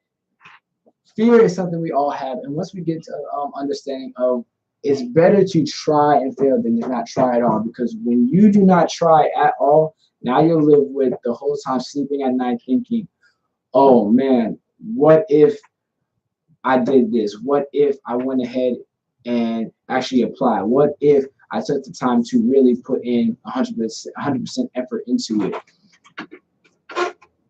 fear is something we all have. And once we get to understanding of it's better to try and fail than to not try at all. Because when you do not try at all, now you'll live with the whole time sleeping at night thinking, oh man, what if I did this? What if I went ahead and actually applied? What if I took the time to really put in 100% effort into it?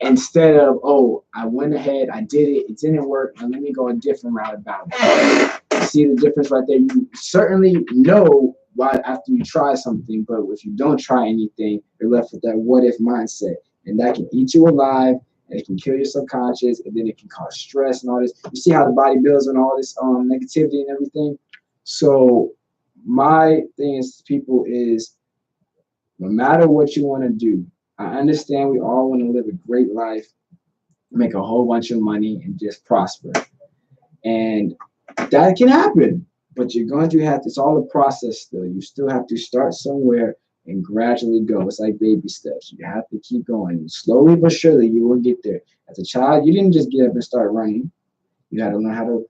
Instead of, oh, I went ahead, I did it, it didn't work, and let me go a different route about it. See the difference right there? You certainly know why after you try something, but if you don't try anything, you're left with that what if mindset. And that can eat you alive, and it can kill your subconscious, and then it can cause stress and all this. You see how the body builds on all this negativity and everything? So my thing is people is no matter what you want to do, I understand we all want to live a great life, make a whole bunch of money, and just prosper. And that can happen, but you're going to have to, it's all a process still. You still have to start somewhere and gradually go. It's like baby steps. You have to keep going. Slowly but surely, you will get there. As a child, you didn't just get up and start running. You had to learn how to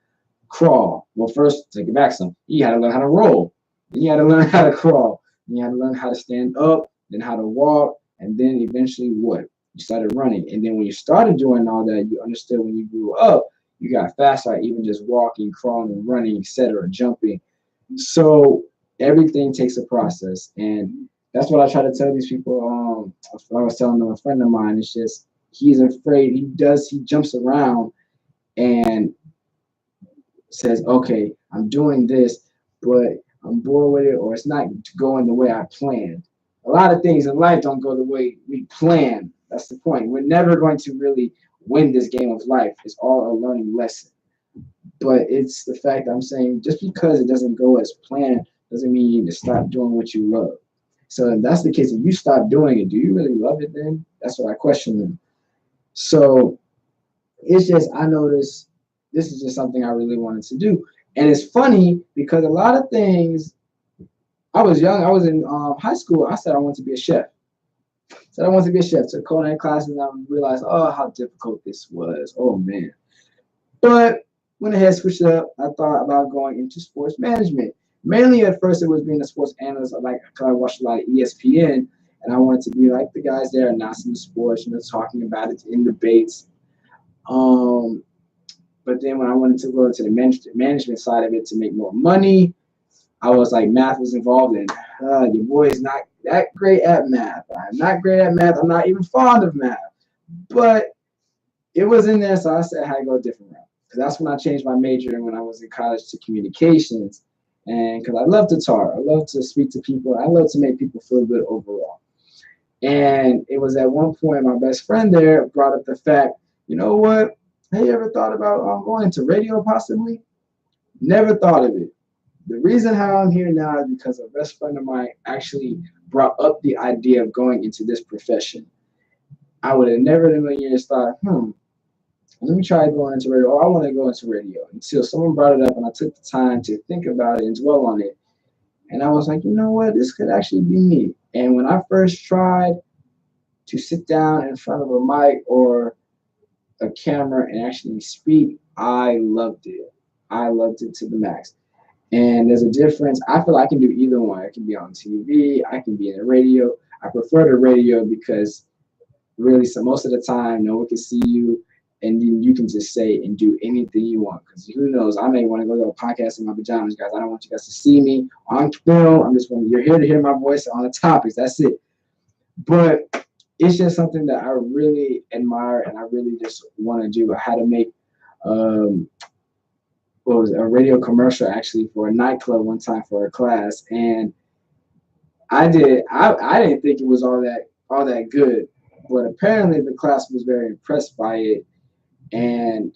crawl. Well, first, take it back some. You had to learn how to roll. Then you had to learn how to crawl. Then you had to learn how to stand up, then how to walk, and then eventually what? You started running. And then when you started doing all that, you understood when you grew up, you got faster at even just walking, crawling, running, etc., jumping. So everything takes a process. And that's what I try to tell these people. I was telling them a friend of mine, it's just he's afraid. He jumps around and says, okay, I'm doing this, but I'm bored with it, or it's not going the way I planned. A lot of things in life don't go the way we plan. That's the point. We're never going to really win this game of life. It's all a learning lesson. But it's the fact I'm saying just because it doesn't go as planned doesn't mean you need to stop doing what you love. So if that's the case, if you stop doing it, do you really love it then? That's what I question them. So it's just, I noticed this is just something I really wanted to do. And it's funny because a lot of things, I was young, I was in high school, I said I wanted to be a chef. Said I wanted to be a chef. Took culinary classes and I realized, oh, how difficult this was. Oh, man. But went ahead, switched it up. I thought about going into sports management. Mainly at first it was being a sports analyst. I watched a lot of ESPN, and I wanted to be like the guys there announcing the sports, talking about it in debates. But then when I wanted to go into the management side of it to make more money, I was like, math was involved in. Your boy is not that great at math. I'm not great at math. I'm not even fond of math. But it was in there, so I said I had to go a different route. Because that's when I changed my major when I was in college to communications. And because I love to talk, I love to speak to people, I love to make people feel good overall. And it was at one point my best friend there brought up the fact, you know what? Have you ever thought about going into radio possibly? Never thought of it. The reason how I'm here now is because a best friend of mine actually brought up the idea of going into this profession. I would have never in a million years thought, let me try going into radio. Or I want to go into radio until someone brought it up and I took the time to think about it and dwell on it. And I was like, you know what? This could actually be me. And when I first tried to sit down in front of a mic or a camera and actually speak, I loved it. I loved it to the max. And there's a difference. I feel I can do either one. I can be on TV. I can be in the radio. I prefer the radio because really, so most of the time, no one can see you, and then you can just say and do anything you want. Because who knows? I may want to go to a podcast in my pajamas, guys. I don't want you guys to see me on film. I'm just you're here to hear my voice on the topics. That's it. But it's just something that I really admire and I really just want to do. I had to make what was it, a radio commercial actually for a nightclub one time for a class, and I didn't think it was all that good, but apparently the class was very impressed by it. And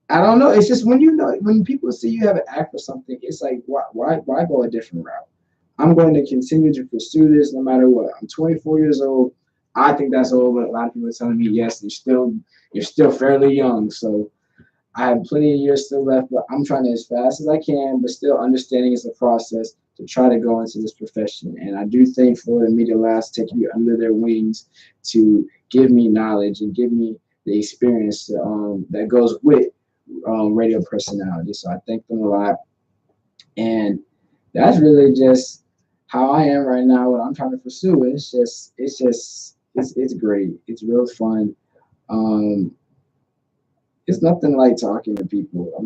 I don't know, it's just when people see you have an act for something, it's like why go a different route? I'm going to continue to pursue this no matter what. I'm 24 years old. I think that's old, but a lot of people are telling me yes, you're still fairly young. So I have plenty of years still left, but I'm trying to as fast as I can, but still understanding it's a process to try to go into this profession. And I do think Florida Media Labs take me under their wings to give me knowledge and give me the experience that goes with radio personality. So I thank them a lot. And that's really just how I am right now, what I'm trying to pursue. It's great. It's real fun. It's nothing like talking to people. I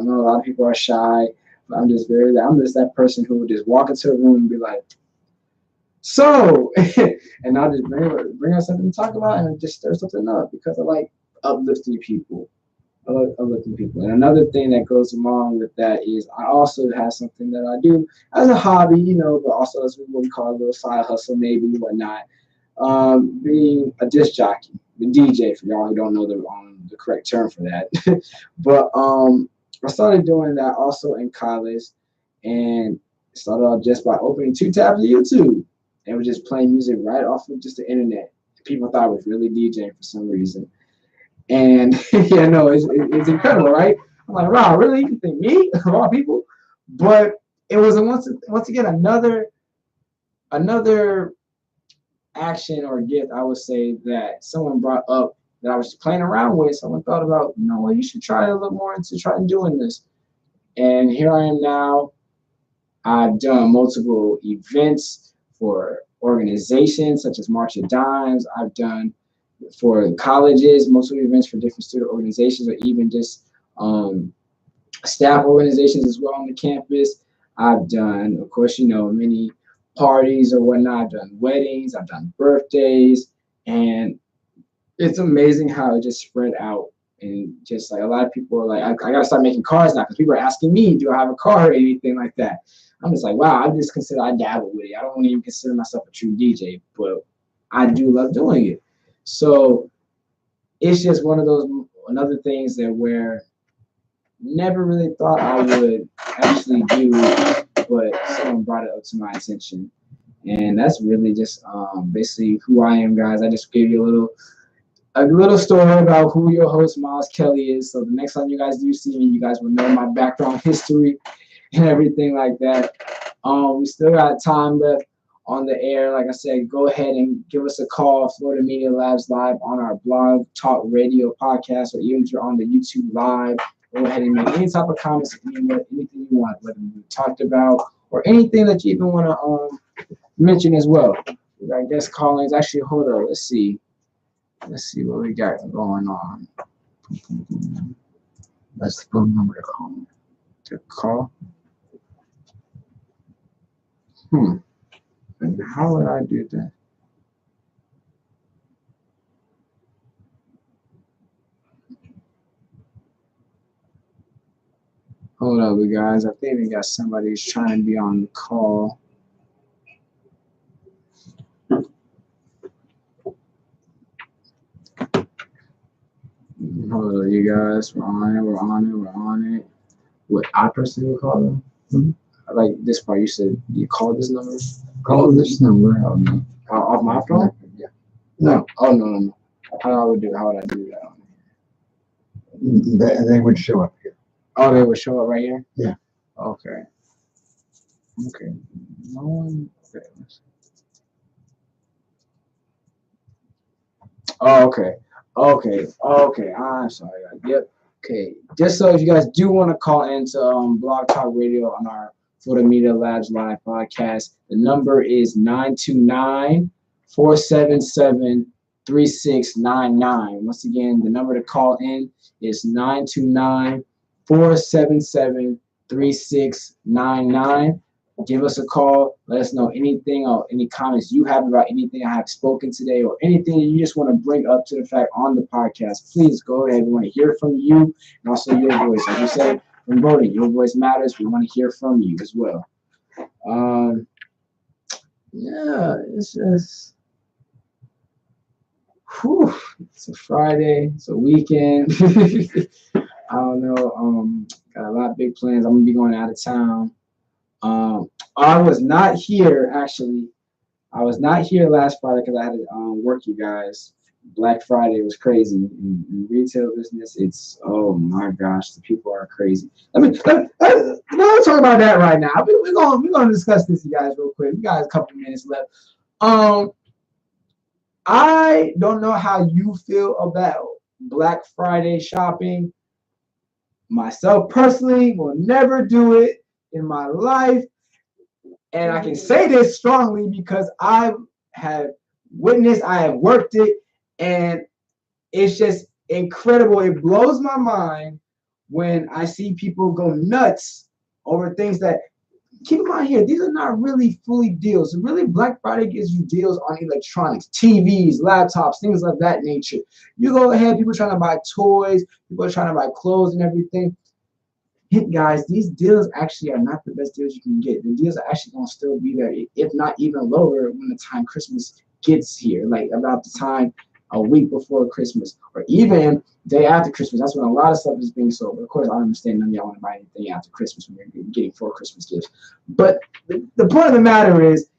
know a lot of people are shy, but I'm just that person who would just walk into a room and be like, so, and I'll just bring up something to talk about and just stir something up because I like uplifting people. I like uplifting people. And another thing that goes along with that is I also have something that I do as a hobby, but also as what we call a little side hustle, maybe whatnot. Being a disc jockey, the DJ, for y'all who don't know the correct term for that. But I started doing that also in college, and started off just by opening 2 tabs of YouTube and was just playing music right off of just the internet. People thought I was really DJing for some reason. And yeah, no, it's incredible, right? I'm like, wow, really? You think me? Of all people? But it was once again another action or gift, I would say, that someone brought up that I was playing around with. Someone thought about, well, you should try a little more into trying doing this. And here I am now. I've done multiple events for organizations such as March of Dimes. I've done for colleges, multiple events for different student organizations, or even just staff organizations as well on the campus. I've done, of course, many parties or whatnot. I've done weddings, I've done birthdays, and it's amazing how it just spread out. And just like a lot of people are like, I gotta start making cards now because people are asking me, do I have a card or anything like that? I'm just like, wow, I dabble with it. I don't even consider myself a true DJ, but I do love doing it. So it's just one of those another things that where never really thought I would actually do, but someone brought it up to my attention. And that's really just basically who I am, guys. I just gave you a little story about who your host, Myles Kelly, is. So the next time you guys do see me, you guys will know my background history and everything like that. We still got time left on the air. Like I said, go ahead and give us a call, Florida Media Labs Live, on our blog, talk radio podcast, or even if you're on the YouTube Live. Go ahead and make any type of comments, anything you want, whether we talked about or anything that you even want to mention as well. I guess callings. Actually, hold on. Let's see what we got going on. That's the phone number to call. To call. And how would I do that? Hold up, you guys. I think we got somebody who's trying to be on the call. Hold up, you guys. We're on it. What I personally would call them? I like this part. You said you call this number? Call this number. Off my phone? Yeah. No. Oh, no. How would I do that? They would show up here. Oh, they would show up right here? Yeah. Okay. Okay. No one. Okay. Oh, okay. Okay. Okay. I'm sorry. Yep. Okay. Just so if you guys do want to call into Blog Talk Radio on our Florida Media Labs Live podcast, the number is 929-477-3699. Once again, the number to call in is 929-477-3699. Give us a call. Let us know anything or any comments you have about anything I have spoken today or anything you just want to bring up to the fact on the podcast. Please go ahead. We want to hear from you and also your voice. Like you said, from voting, your voice matters. We want to hear from you as well. Yeah, it's just, whew, it's a Friday. It's a weekend. I don't know. Got a lot of big plans. I'm going to be going out of town. I was not here actually. I was not here last Friday because I had to work, you guys. Black Friday was crazy in retail business. It's, oh my gosh, the people are crazy. Let's talk about that right now. We're gonna discuss this, you guys, real quick. We got a couple minutes left. I don't know how you feel about Black Friday shopping. Myself personally will never do it in my life. And I can say this strongly because I have witnessed, I have worked it, and it's just incredible. It blows my mind when I see people go nuts over things that, keep in mind here, these are not really fully deals. Really, Black Friday gives you deals on electronics, TVs, laptops, things of that nature. You go ahead, people trying to buy toys, people are trying to buy clothes and everything. Hit guys, these deals actually are not the best deals you can get. The deals are actually going to still be there, if not even lower, when the time Christmas gets here, like about the time a week before Christmas, or even day after Christmas. That's when a lot of stuff is being sold. But of course, I understand none of y'all want to buy anything after Christmas when you're getting 4 Christmas gifts. But the point of the matter is,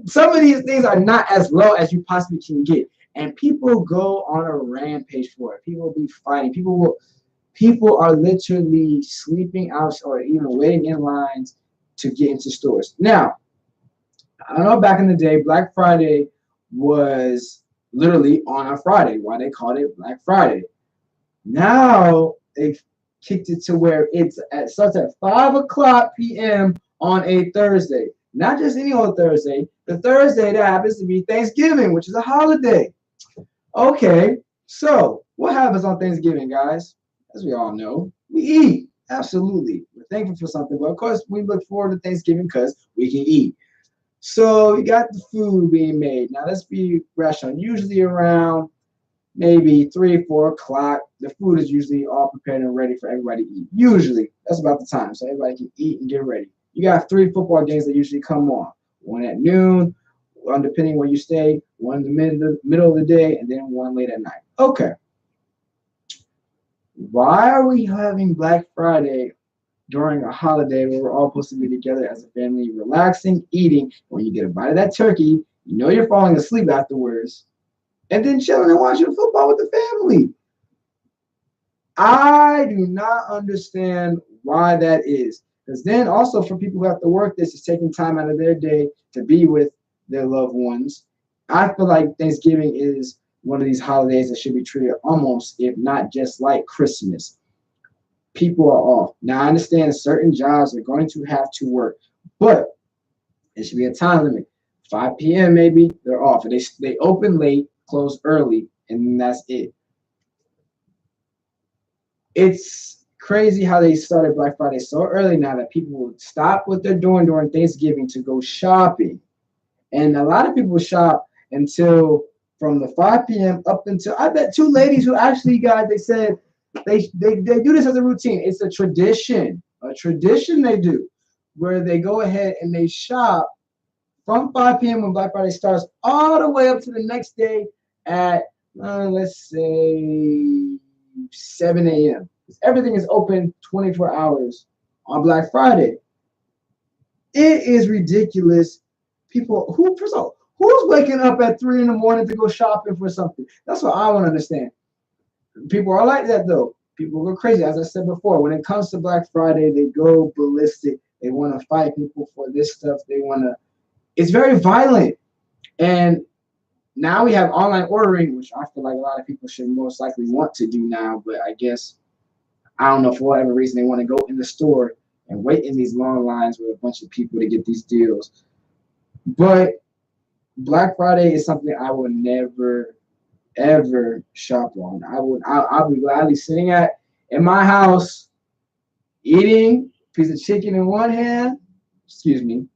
some of these things are not as low as you possibly can get, and people go on a rampage for it. People will be fighting. People are literally sleeping out or even waiting in lines to get into stores. Now, I know back in the day, Black Friday was literally on a Friday. Why they called it Black Friday. Now, they've kicked it to where it starts at 5 p.m. on a Thursday. Not just any old Thursday. The Thursday that happens to be Thanksgiving, which is a holiday. Okay, so what happens on Thanksgiving, guys? As we all know, we eat. Absolutely. We're thankful for something. But of course, we look forward to Thanksgiving because we can eat. So you got the food being made. Now, let's be rational. Usually around maybe 3, 4 o'clock, the food is usually all prepared and ready for everybody to eat. Usually, that's about the time. So everybody can eat and get ready. You got 3 football games that usually come on. One at noon, one depending where you stay, one in the middle of the day, and then one late at night. Okay. Why are we having Black Friday during a holiday where we're all supposed to be together as a family, relaxing, eating? When you get a bite of that turkey, you know you're falling asleep afterwards, and then chilling and watching football with the family. I do not understand why that is. Because then also for people who have to work, this is taking time out of their day to be with their loved ones. I feel like Thanksgiving is one of these holidays that should be treated almost, if not just like Christmas. People are off. Now, I understand certain jobs are going to have to work, but there should be a time limit. 5 p.m. maybe, they're off. They open late, close early, and that's it. It's crazy how they started Black Friday so early now that people will stop what they're doing during Thanksgiving to go shopping. And a lot of people shop until from the 5 p.m. up until, I bet 2 ladies who actually, guys, they said they do this as a routine. It's a tradition they do, where they go ahead and they shop from 5 p.m. when Black Friday starts all the way up to the next day at, let's say, 7 a.m. Everything is open 24 hours on Black Friday. It is ridiculous. People, who's waking up at 3 in the morning to go shopping for something? That's what I want to understand. People are like that though. People go crazy. As I said before, when it comes to Black Friday, they go ballistic. They want to fight people for this stuff. They want to. It's very violent. And now we have online ordering, which I feel like a lot of people should most likely want to do now. But I guess I don't know, for whatever reason they want to go in the store and wait in these long lines with a bunch of people to get these deals. But Black Friday is something I will never ever shop on. I'll be gladly sitting in my house eating a piece of chicken in one hand,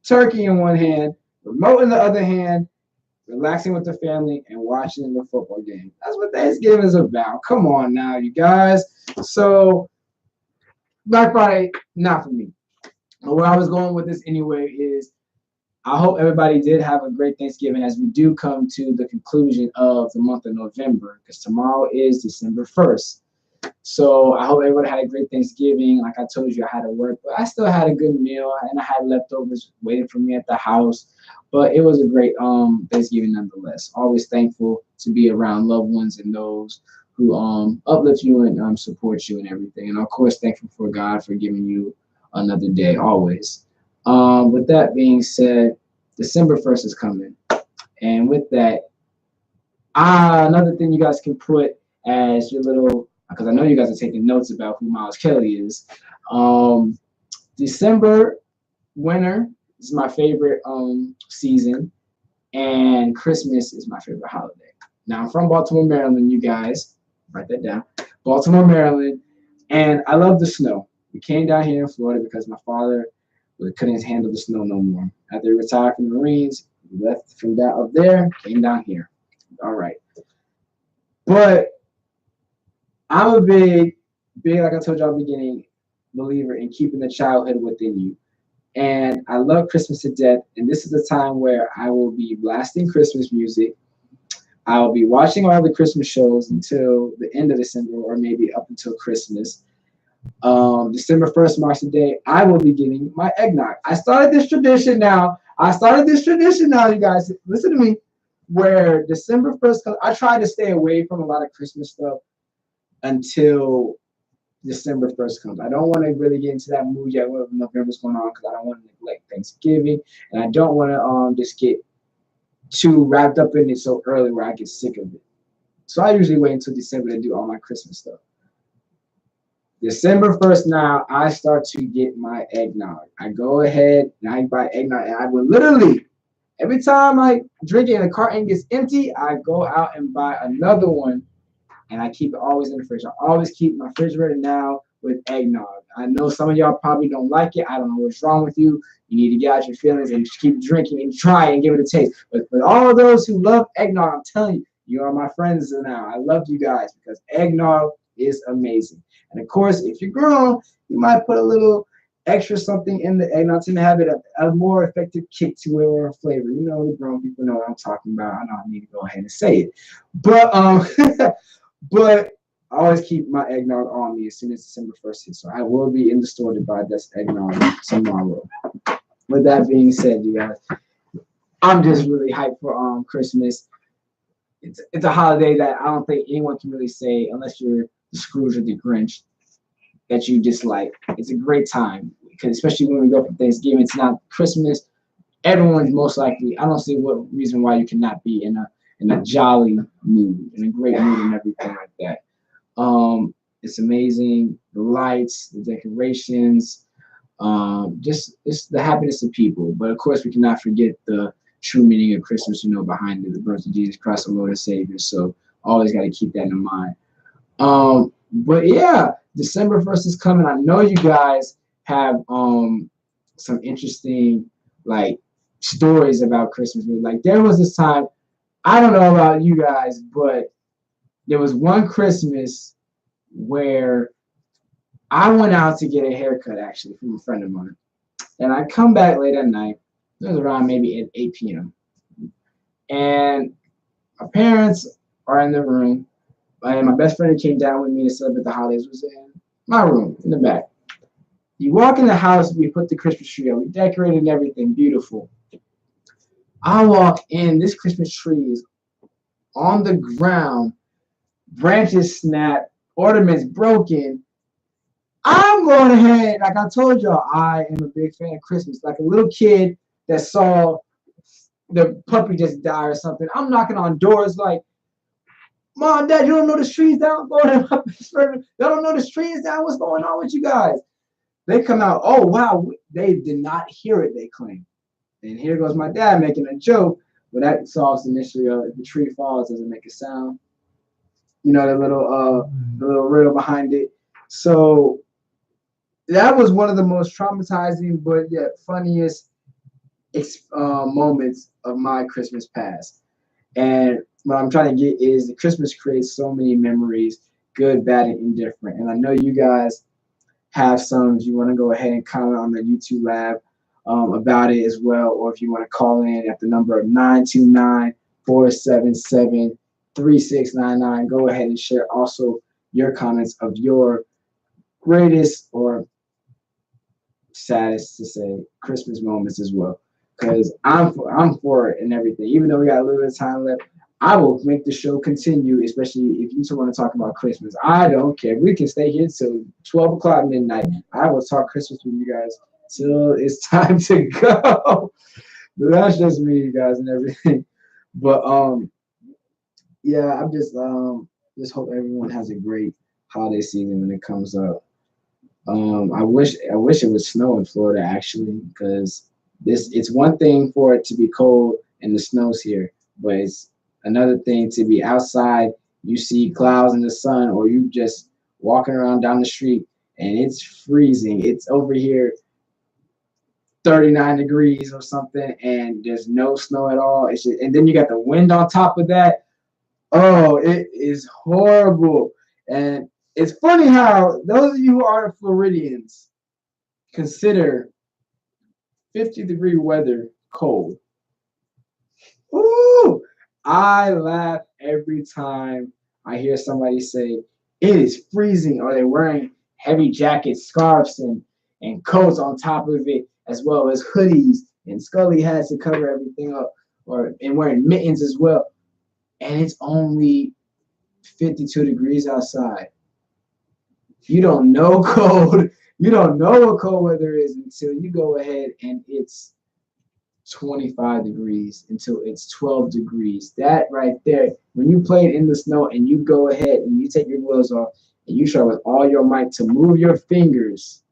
turkey in one hand, remote in the other hand, relaxing with the family and watching the football game. That's what Thanksgiving is about. Come on now, you guys. So Black Friday, not for me. But where I was going with this anyway is I hope everybody did have a great Thanksgiving as we do come to the conclusion of the month of November, because tomorrow is December 1st. So I hope everybody had a great Thanksgiving. Like I told you, I had to work, but I still had a good meal and I had leftovers waiting for me at the house. But it was a great Thanksgiving nonetheless. Always thankful to be around loved ones and those who uplift you and support you and everything. And of course, thankful for God for giving you another day always. With that being said, December 1st is coming. And with that, another thing you guys can put as your little, because I know you guys are taking notes about who Myles Kelly is. December, winter is my favorite season, and Christmas is my favorite holiday. Now, I'm from Baltimore, Maryland, you guys. Write that down. Baltimore, Maryland. And I love the snow. We came down here in Florida because my father couldn't handle the snow no more. After he retired from the Marines, we left from that up there, came down here. All right. But I'm a big, like I told y'all at the beginning, believer in keeping the childhood within you. And I love Christmas to death. And this is the time where I will be blasting Christmas music. I will be watching all the Christmas shows until the end of December or maybe up until Christmas. December 1st marks the day I will be getting my eggnog. I started this tradition now, you guys. Listen to me. Where December 1st, I try to stay away from a lot of Christmas stuff until December 1st comes. I don't want to really get into that mood yet when November's going on because I don't want to neglect Thanksgiving. And I don't want to just get too wrapped up in it so early where I get sick of it. So I usually wait until December to do all my Christmas stuff. December 1st now, I start to get my eggnog. I go ahead and I buy eggnog. And I will literally, every time I drink it and the carton gets empty, I go out and buy another one. And I keep it always in the fridge. I always keep my refrigerator now with eggnog. I know some of y'all probably don't like it. I don't know what's wrong with you. You need to get out your feelings and just keep drinking and try and give it a taste. But for all those who love eggnog, I'm telling you, you are my friends now. I love you guys because eggnog is amazing. And of course, if you're grown, you might put a little extra something in the eggnog to have it a more effective kick to it or a flavor. You know, the grown people know what I'm talking about. I know I need to go ahead and say it. But but I always keep my eggnog on me as soon as December 1st hits. So I will be in the store to buy this eggnog tomorrow. With that being said, you guys, I'm just really hyped for Christmas. It's a holiday that I don't think anyone can really say, unless you're the Scrooge or the Grinch, that you dislike. It's a great time, because especially when we go for Thanksgiving, it's not Christmas. Everyone's most likely, I don't see what reason why you cannot be in a jolly mood, in a great mood and everything like that. It's amazing. The lights, the decorations, just the happiness of people. But of course, we cannot forget the true meaning of Christmas, behind it, the birth of Jesus Christ, our Lord and Savior. So always got to keep that in mind. But yeah, December 1st is coming. I know you guys have some interesting stories about Christmas. Like there was this time, I don't know about you guys, but there was one Christmas where I went out to get a haircut actually from a friend of mine. And I come back late at night. It was around maybe at 8 p.m. And my parents are in the room. And my best friend who came down with me to celebrate the holidays was in my room in the back. You walk in the house, we put the Christmas tree up. We decorated and everything, beautiful. I walk in, this Christmas tree is on the ground, branches snap, ornaments broken. I'm going ahead, like I told y'all, I am a big fan of Christmas. Like a little kid that saw the puppy just die or something. I'm knocking on doors like, Mom, Dad, you don't know the tree's down? Y'all don't know the tree is down? What's going on with you guys? They come out, oh, wow. They did not hear it, they claim. And here goes my dad making a joke, but that solves the mystery of if the tree falls, does it make a sound? You know, the little riddle behind it. So that was one of the most traumatizing but yet funniest moments of my Christmas past. And what I'm trying to get is the Christmas creates so many memories, good, bad, and indifferent. And I know you guys have some. If you want to go ahead and comment on the YouTube Lab about it as well, or if you want to call in at the number of 929-477-3699, go ahead and share also your comments of your greatest or saddest to say Christmas moments as well. Because I'm for it and everything. Even though we got a little bit of time left, I will make the show continue, especially if you two want to talk about Christmas. I don't care. We can stay here till 12 o'clock midnight. I will talk Christmas with you guys till it's time to go. But that's just me, you guys, and everything. But yeah, I'm just hope everyone has a great holiday season when it comes up. I wish it would snow in Florida actually, because it's one thing for it to be cold and the snow's here, but it's another thing to be outside. You see clouds in the sun, or you just walking around down the street and it's freezing. It's over here 39 degrees or something, and there's no snow at all. And then you got the wind on top of that. Oh, it is horrible. And it's funny how those of you who are Floridians consider 50-degree weather cold. Ooh, I laugh every time I hear somebody say it is freezing, or they're wearing heavy jackets, scarves, and coats on top of it, as well as hoodies and scully hats to cover everything up, and wearing mittens as well. And it's only 52 degrees outside. You don't know cold. You don't know what cold weather is until you go ahead and it's 25 degrees, until it's 12 degrees. That right there, when you play it in the snow and you go ahead and you take your gloves off and you try with all your might to move your fingers,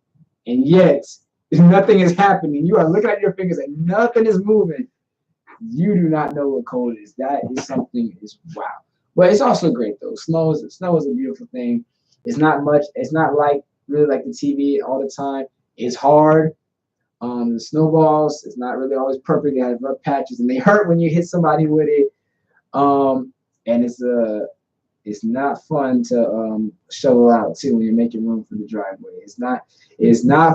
and yet nothing is happening. You are looking at your fingers and nothing is moving. You do not know what cold is. That is something is wow. But it's also great though. Snow is a beautiful thing. It's not much. It's not like really like the TV all the time. It's hard. The snowballs, it's not really always perfect. They have rough patches and they hurt when you hit somebody with it. And it's not fun to shovel out too when you're making room for the driveway. It's not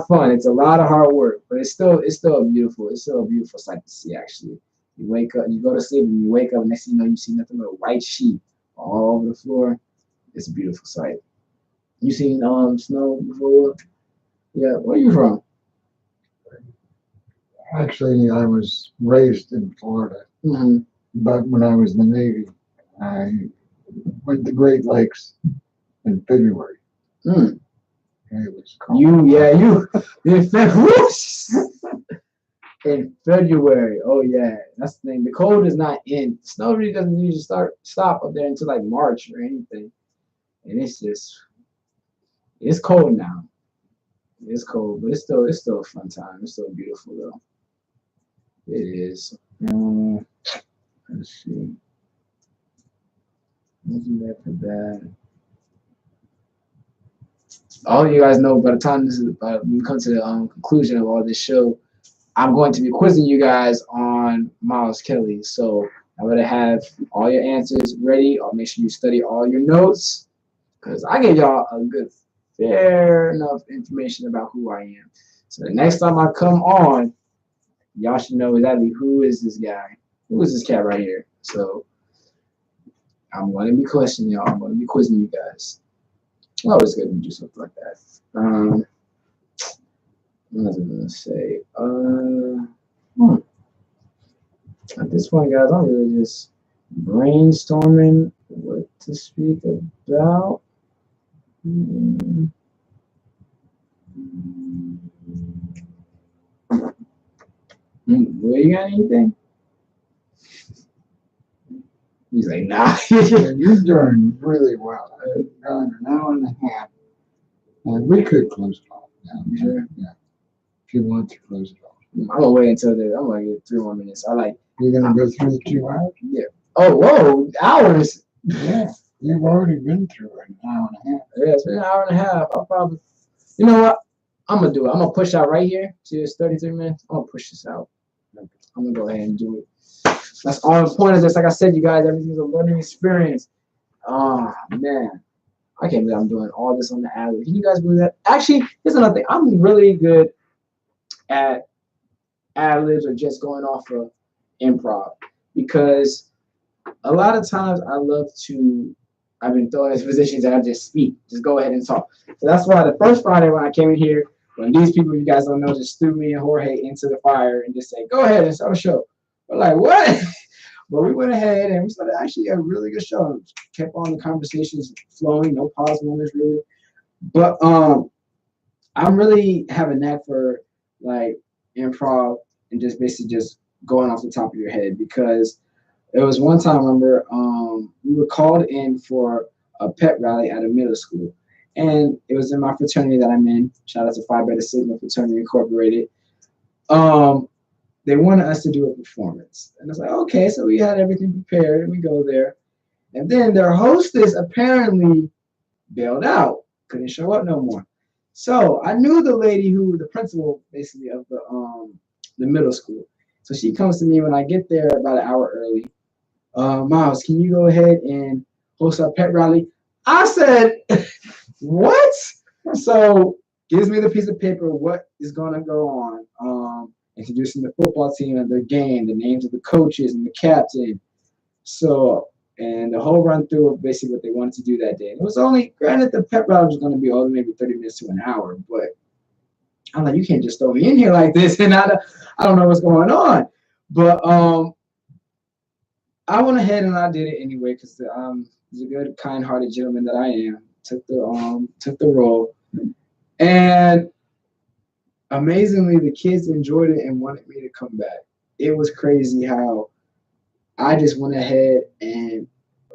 fun. It's a lot of hard work, but it's still a beautiful sight to see actually. You wake up, you go to sleep, and you wake up, and next thing you know, you see nothing but a white sheet all over the floor. It's a beautiful sight. You seen snow before? Yeah, where are you from? Actually, I was raised in Florida, but when I was in the Navy, I went to Great Lakes in February. Mm. And it was cold. In February. Oh yeah, that's the thing. The cold is not in. Snow really doesn't usually stop up there until like March or anything, and it's cold now. It's cold, but it's still a fun time. It's still beautiful though. It is. Let's see. Wasn't that for that? All you guys know, by the time we come to the conclusion of all this show, I'm going to be quizzing you guys on Myles Kelly. So I'm going to have all your answers ready. I'll make sure you study all your notes, because I gave y'all a good, fair enough information about who I am. So the next time I come on, y'all should know exactly who is this guy. Who is this cat right here? So I'm going to be questioning y'all. I'm going to be quizzing you guys. Well, it's good to do something like that. What was I going to say? At this point, guys, I'm really just brainstorming what to speak about. Well, you got anything? He's like, nah. Yeah, you're doing really well. Gone an hour and a half. And we could close it off now. Sure. Yeah. If you want to close it off. I'm gonna wait until I'm gonna get 3 more minutes. I like. You're gonna go through the 2 hours? Oh, whoa, hours. Yeah. You've already been through an hour and a half. Yeah, it's been an hour and a half. I'll probably. You know what? I'm gonna do it. I'm gonna push out right here. See, it's 33 minutes. I'm gonna push this out. I'm gonna go ahead and do it. That's all the point of this. Like I said, you guys, everything's a learning experience. Oh man, I can't believe I'm doing all this on the ad. Can you guys believe that? Actually, here's another thing. I'm really good at ad-libs or just going off of improv because a lot of times I've been thrown in positions that I just speak, just go ahead and talk. So that's why the first Friday when I came in here, when these people you guys don't know just threw me and Jorge into the fire and just said, go ahead and start a show. We're like, what? But we went ahead and we started actually a really good show. Kept on the conversations flowing, no pause moments really. But I'm really have a knack for like improv and just basically just going off the top of your head because there was one time I remember we were called in for a pep rally at a middle school. And it was in my fraternity that I'm in. Shout out to Phi Beta Sigma Fraternity Incorporated. They wanted us to do a performance. And I was like, okay, so we had everything prepared and we go there. And then their hostess apparently bailed out, couldn't show up no more. So I knew the lady who was the principal basically of the middle school. So she comes to me when I get there about an hour early. Myles, can you go ahead and host our pep rally? I said, what? So gives me the piece of paper, what is gonna go on. Introducing the football team and their game, the names of the coaches and the captain. So, and the whole run through of basically what they wanted to do that day. And it was only, granted, the pep rally was going to be only maybe 30 minutes to an hour, but I'm like, you can't just throw me in here like this, and I don't know what's going on. But I went ahead and I did it anyway because was a good, kind-hearted gentleman that I am. Took the role, and amazingly, the kids enjoyed it and wanted me to come back. It was crazy how I just went ahead and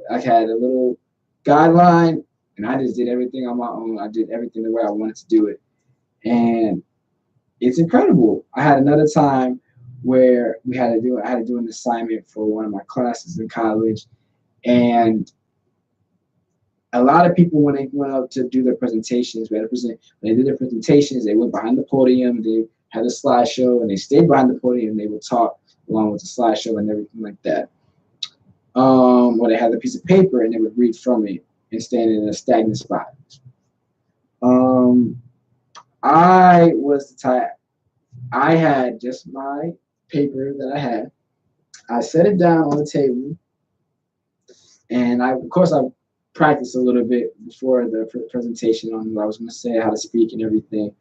I had a little guideline and I just did everything on my own. I did everything the way I wanted to do it. And it's incredible. I had another time where I had to do an assignment for one of my classes in college. And a lot of people, when they went up to do their presentations, when they did their presentations, they went behind the podium, they had a slideshow, and they stayed behind the podium, and they would talk along with the slideshow and everything like that. Or they had a piece of paper, and they would read from it and stand in a stagnant spot. I was the type, I had just my paper that I had. I set it down on the table, and of course, I practiced a little bit before the presentation on what I was going to say, how to speak and everything.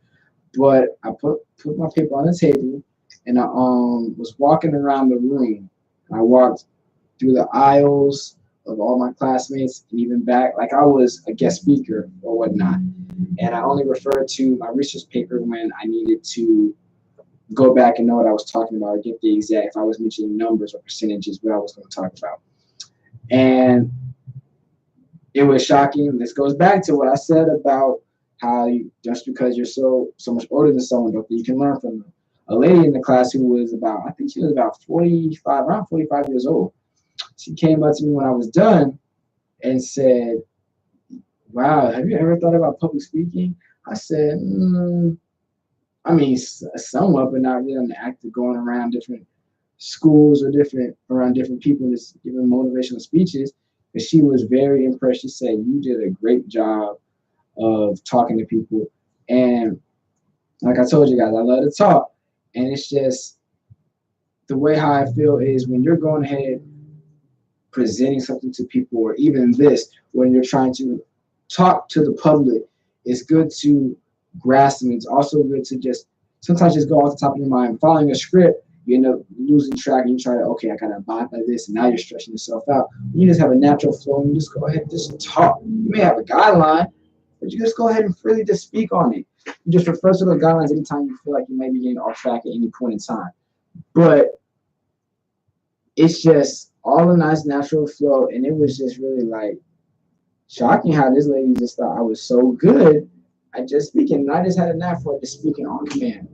But I put my paper on the table, and I was walking around the room. I walked through the aisles of all my classmates and even back like I was a guest speaker or whatnot. And I only referred to my research paper when I needed to go back and know what I was talking about or get the exact, if I was mentioning numbers or percentages, what I was going to talk about. And it was shocking. This goes back to what I said about how just because you're so much older than someone, don't think you can learn from them. A lady in the class who was I think she was about 45, around 45 years old. She came up to me when I was done and said, wow, have you ever thought about public speaking? I said, I mean, somewhat, but not really on the act of going around different schools or around different people and just giving motivational speeches. But she was very impressed. She said, you did a great job of talking to people. And like I told you guys, I love to talk. And it's just the way how I feel is when you're going ahead presenting something to people, or even this, when you're trying to talk to the public, it's good to grasp them. It's also good to just sometimes just go off the top of your mind, following a script. You end up losing track and you try to, okay, I gotta abide by this, and now you're stretching yourself out. You just have a natural flow and you just go ahead and just talk. You may have a guideline, but you just go ahead and freely just speak on it. You just refer to the guidelines anytime you feel like you may be getting off track at any point in time. But it's just all a nice natural flow, and it was just really like shocking how this lady just thought I was so good at just speaking. And I just had a knack for just speaking on command,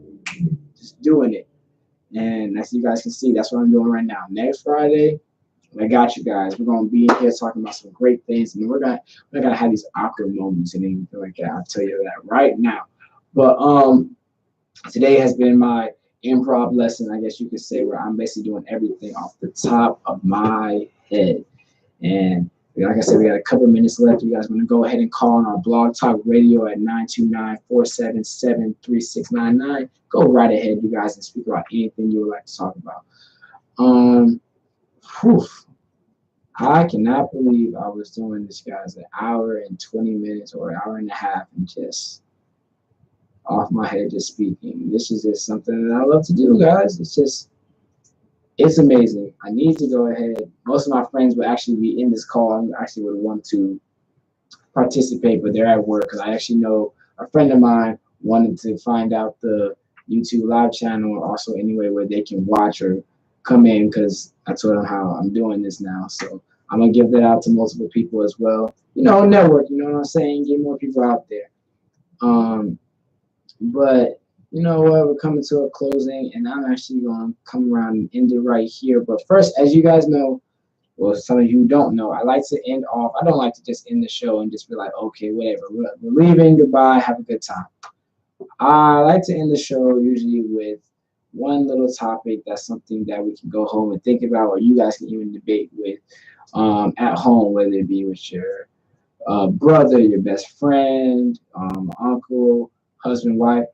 just doing it. And as you guys can see, that's what I'm doing right now. Next Friday, I got you guys. We're gonna be in here talking about some great things, and we're gonna have these awkward moments and anything like that. I'll tell you that right now. But today has been my improv lesson, I guess you could say, where I'm basically doing everything off the top of my head. And like I said, we got a couple minutes left. You guys want to go ahead and call on our Blog Talk Radio at 929-477-3699. Go right ahead, you guys, and speak about anything you would like to talk about. I cannot believe I was doing this, guys, an hour and 20 minutes or an hour and a half and just off my head just speaking. This is just something that I love to do, guys. It's amazing. I need to go ahead. Most of my friends would actually be in this call. I actually would want to participate, but they're at work because I actually know a friend of mine wanted to find out the YouTube live channel also anyway where they can watch or come in because I told them how I'm doing this now. So I'm going to give that out to multiple people as well. You know, network, you know what I'm saying? Get more people out there. But you know what, we're coming to a closing, and I'm actually going to come around and end it right here. But first, as you guys know, well, some of you don't know, I like to end off. I don't like to just end the show and just be like, okay, whatever, we're leaving, goodbye, have a good time. I like to end the show usually with one little topic that's something that we can go home and think about, or you guys can even debate with at home, whether it be with your brother, your best friend, uncle, husband, wife.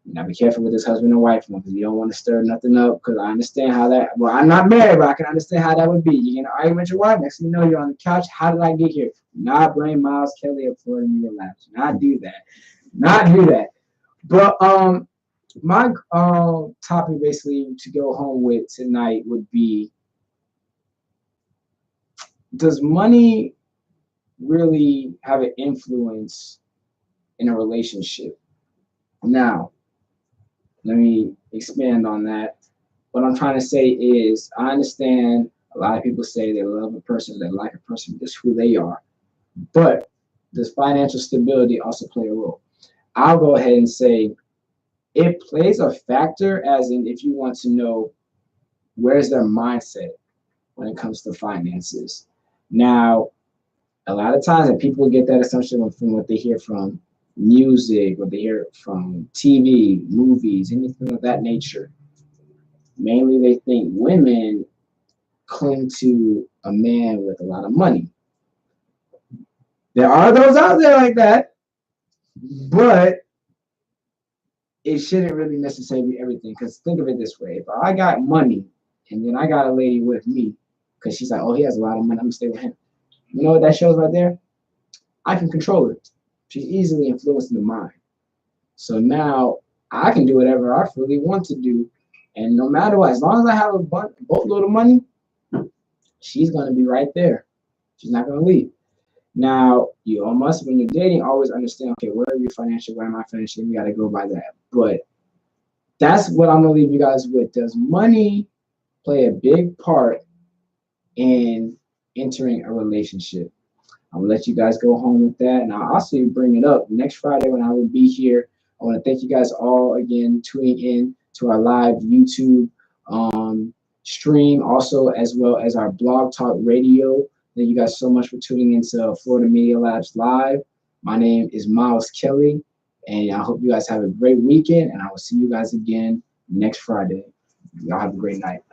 Now be careful with this husband and wife one because you don't want to stir nothing up, because I understand how that, well, I'm not married, but I can understand how that would be. You get in an argument with your wife, next thing you know, you're on the couch. How did I get here? Not blame Myles Kelly of Florida Media Labs. Not do that. Not do that. But my topic basically to go home with tonight would be, does money really have an influence in a relationship? Now, let me expand on that. What I'm trying to say is, I understand a lot of people say they love a person, they like a person, just who they are. But does financial stability also play a role? I'll go ahead and say it plays a factor, as in if you want to know where's their mindset when it comes to finances. Now, a lot of times, and people get that assumption from what they hear from music, what they hear from TV, movies, anything of that nature. Mainly, they think women cling to a man with a lot of money. There are those out there like that, but it shouldn't really necessarily be everything. Because think of it this way: if I got money and then I got a lady with me, because she's like, oh, he has a lot of money, I'm gonna stay with him. You know what that shows right there? I can control her. She's easily influencing the mind. So now I can do whatever I really want to do. And no matter what, as long as I have a boatload of money, she's going to be right there. She's not going to leave. Now, you must, when you're dating, always understand, okay, where are you financially, where am I financially? You got to go by that. But that's what I'm going to leave you guys with. Does money play a big part in entering a relationship? I'm going to let you guys go home with that. And I'll also bring it up next Friday when I will be here. I want to thank you guys all again tuning in to our live YouTube stream, also as well as our Blog Talk Radio. Thank you guys so much for tuning into Florida Media Labs Live. My name is Myles Kelly, and I hope you guys have a great weekend, and I will see you guys again next Friday. Y'all have a great night.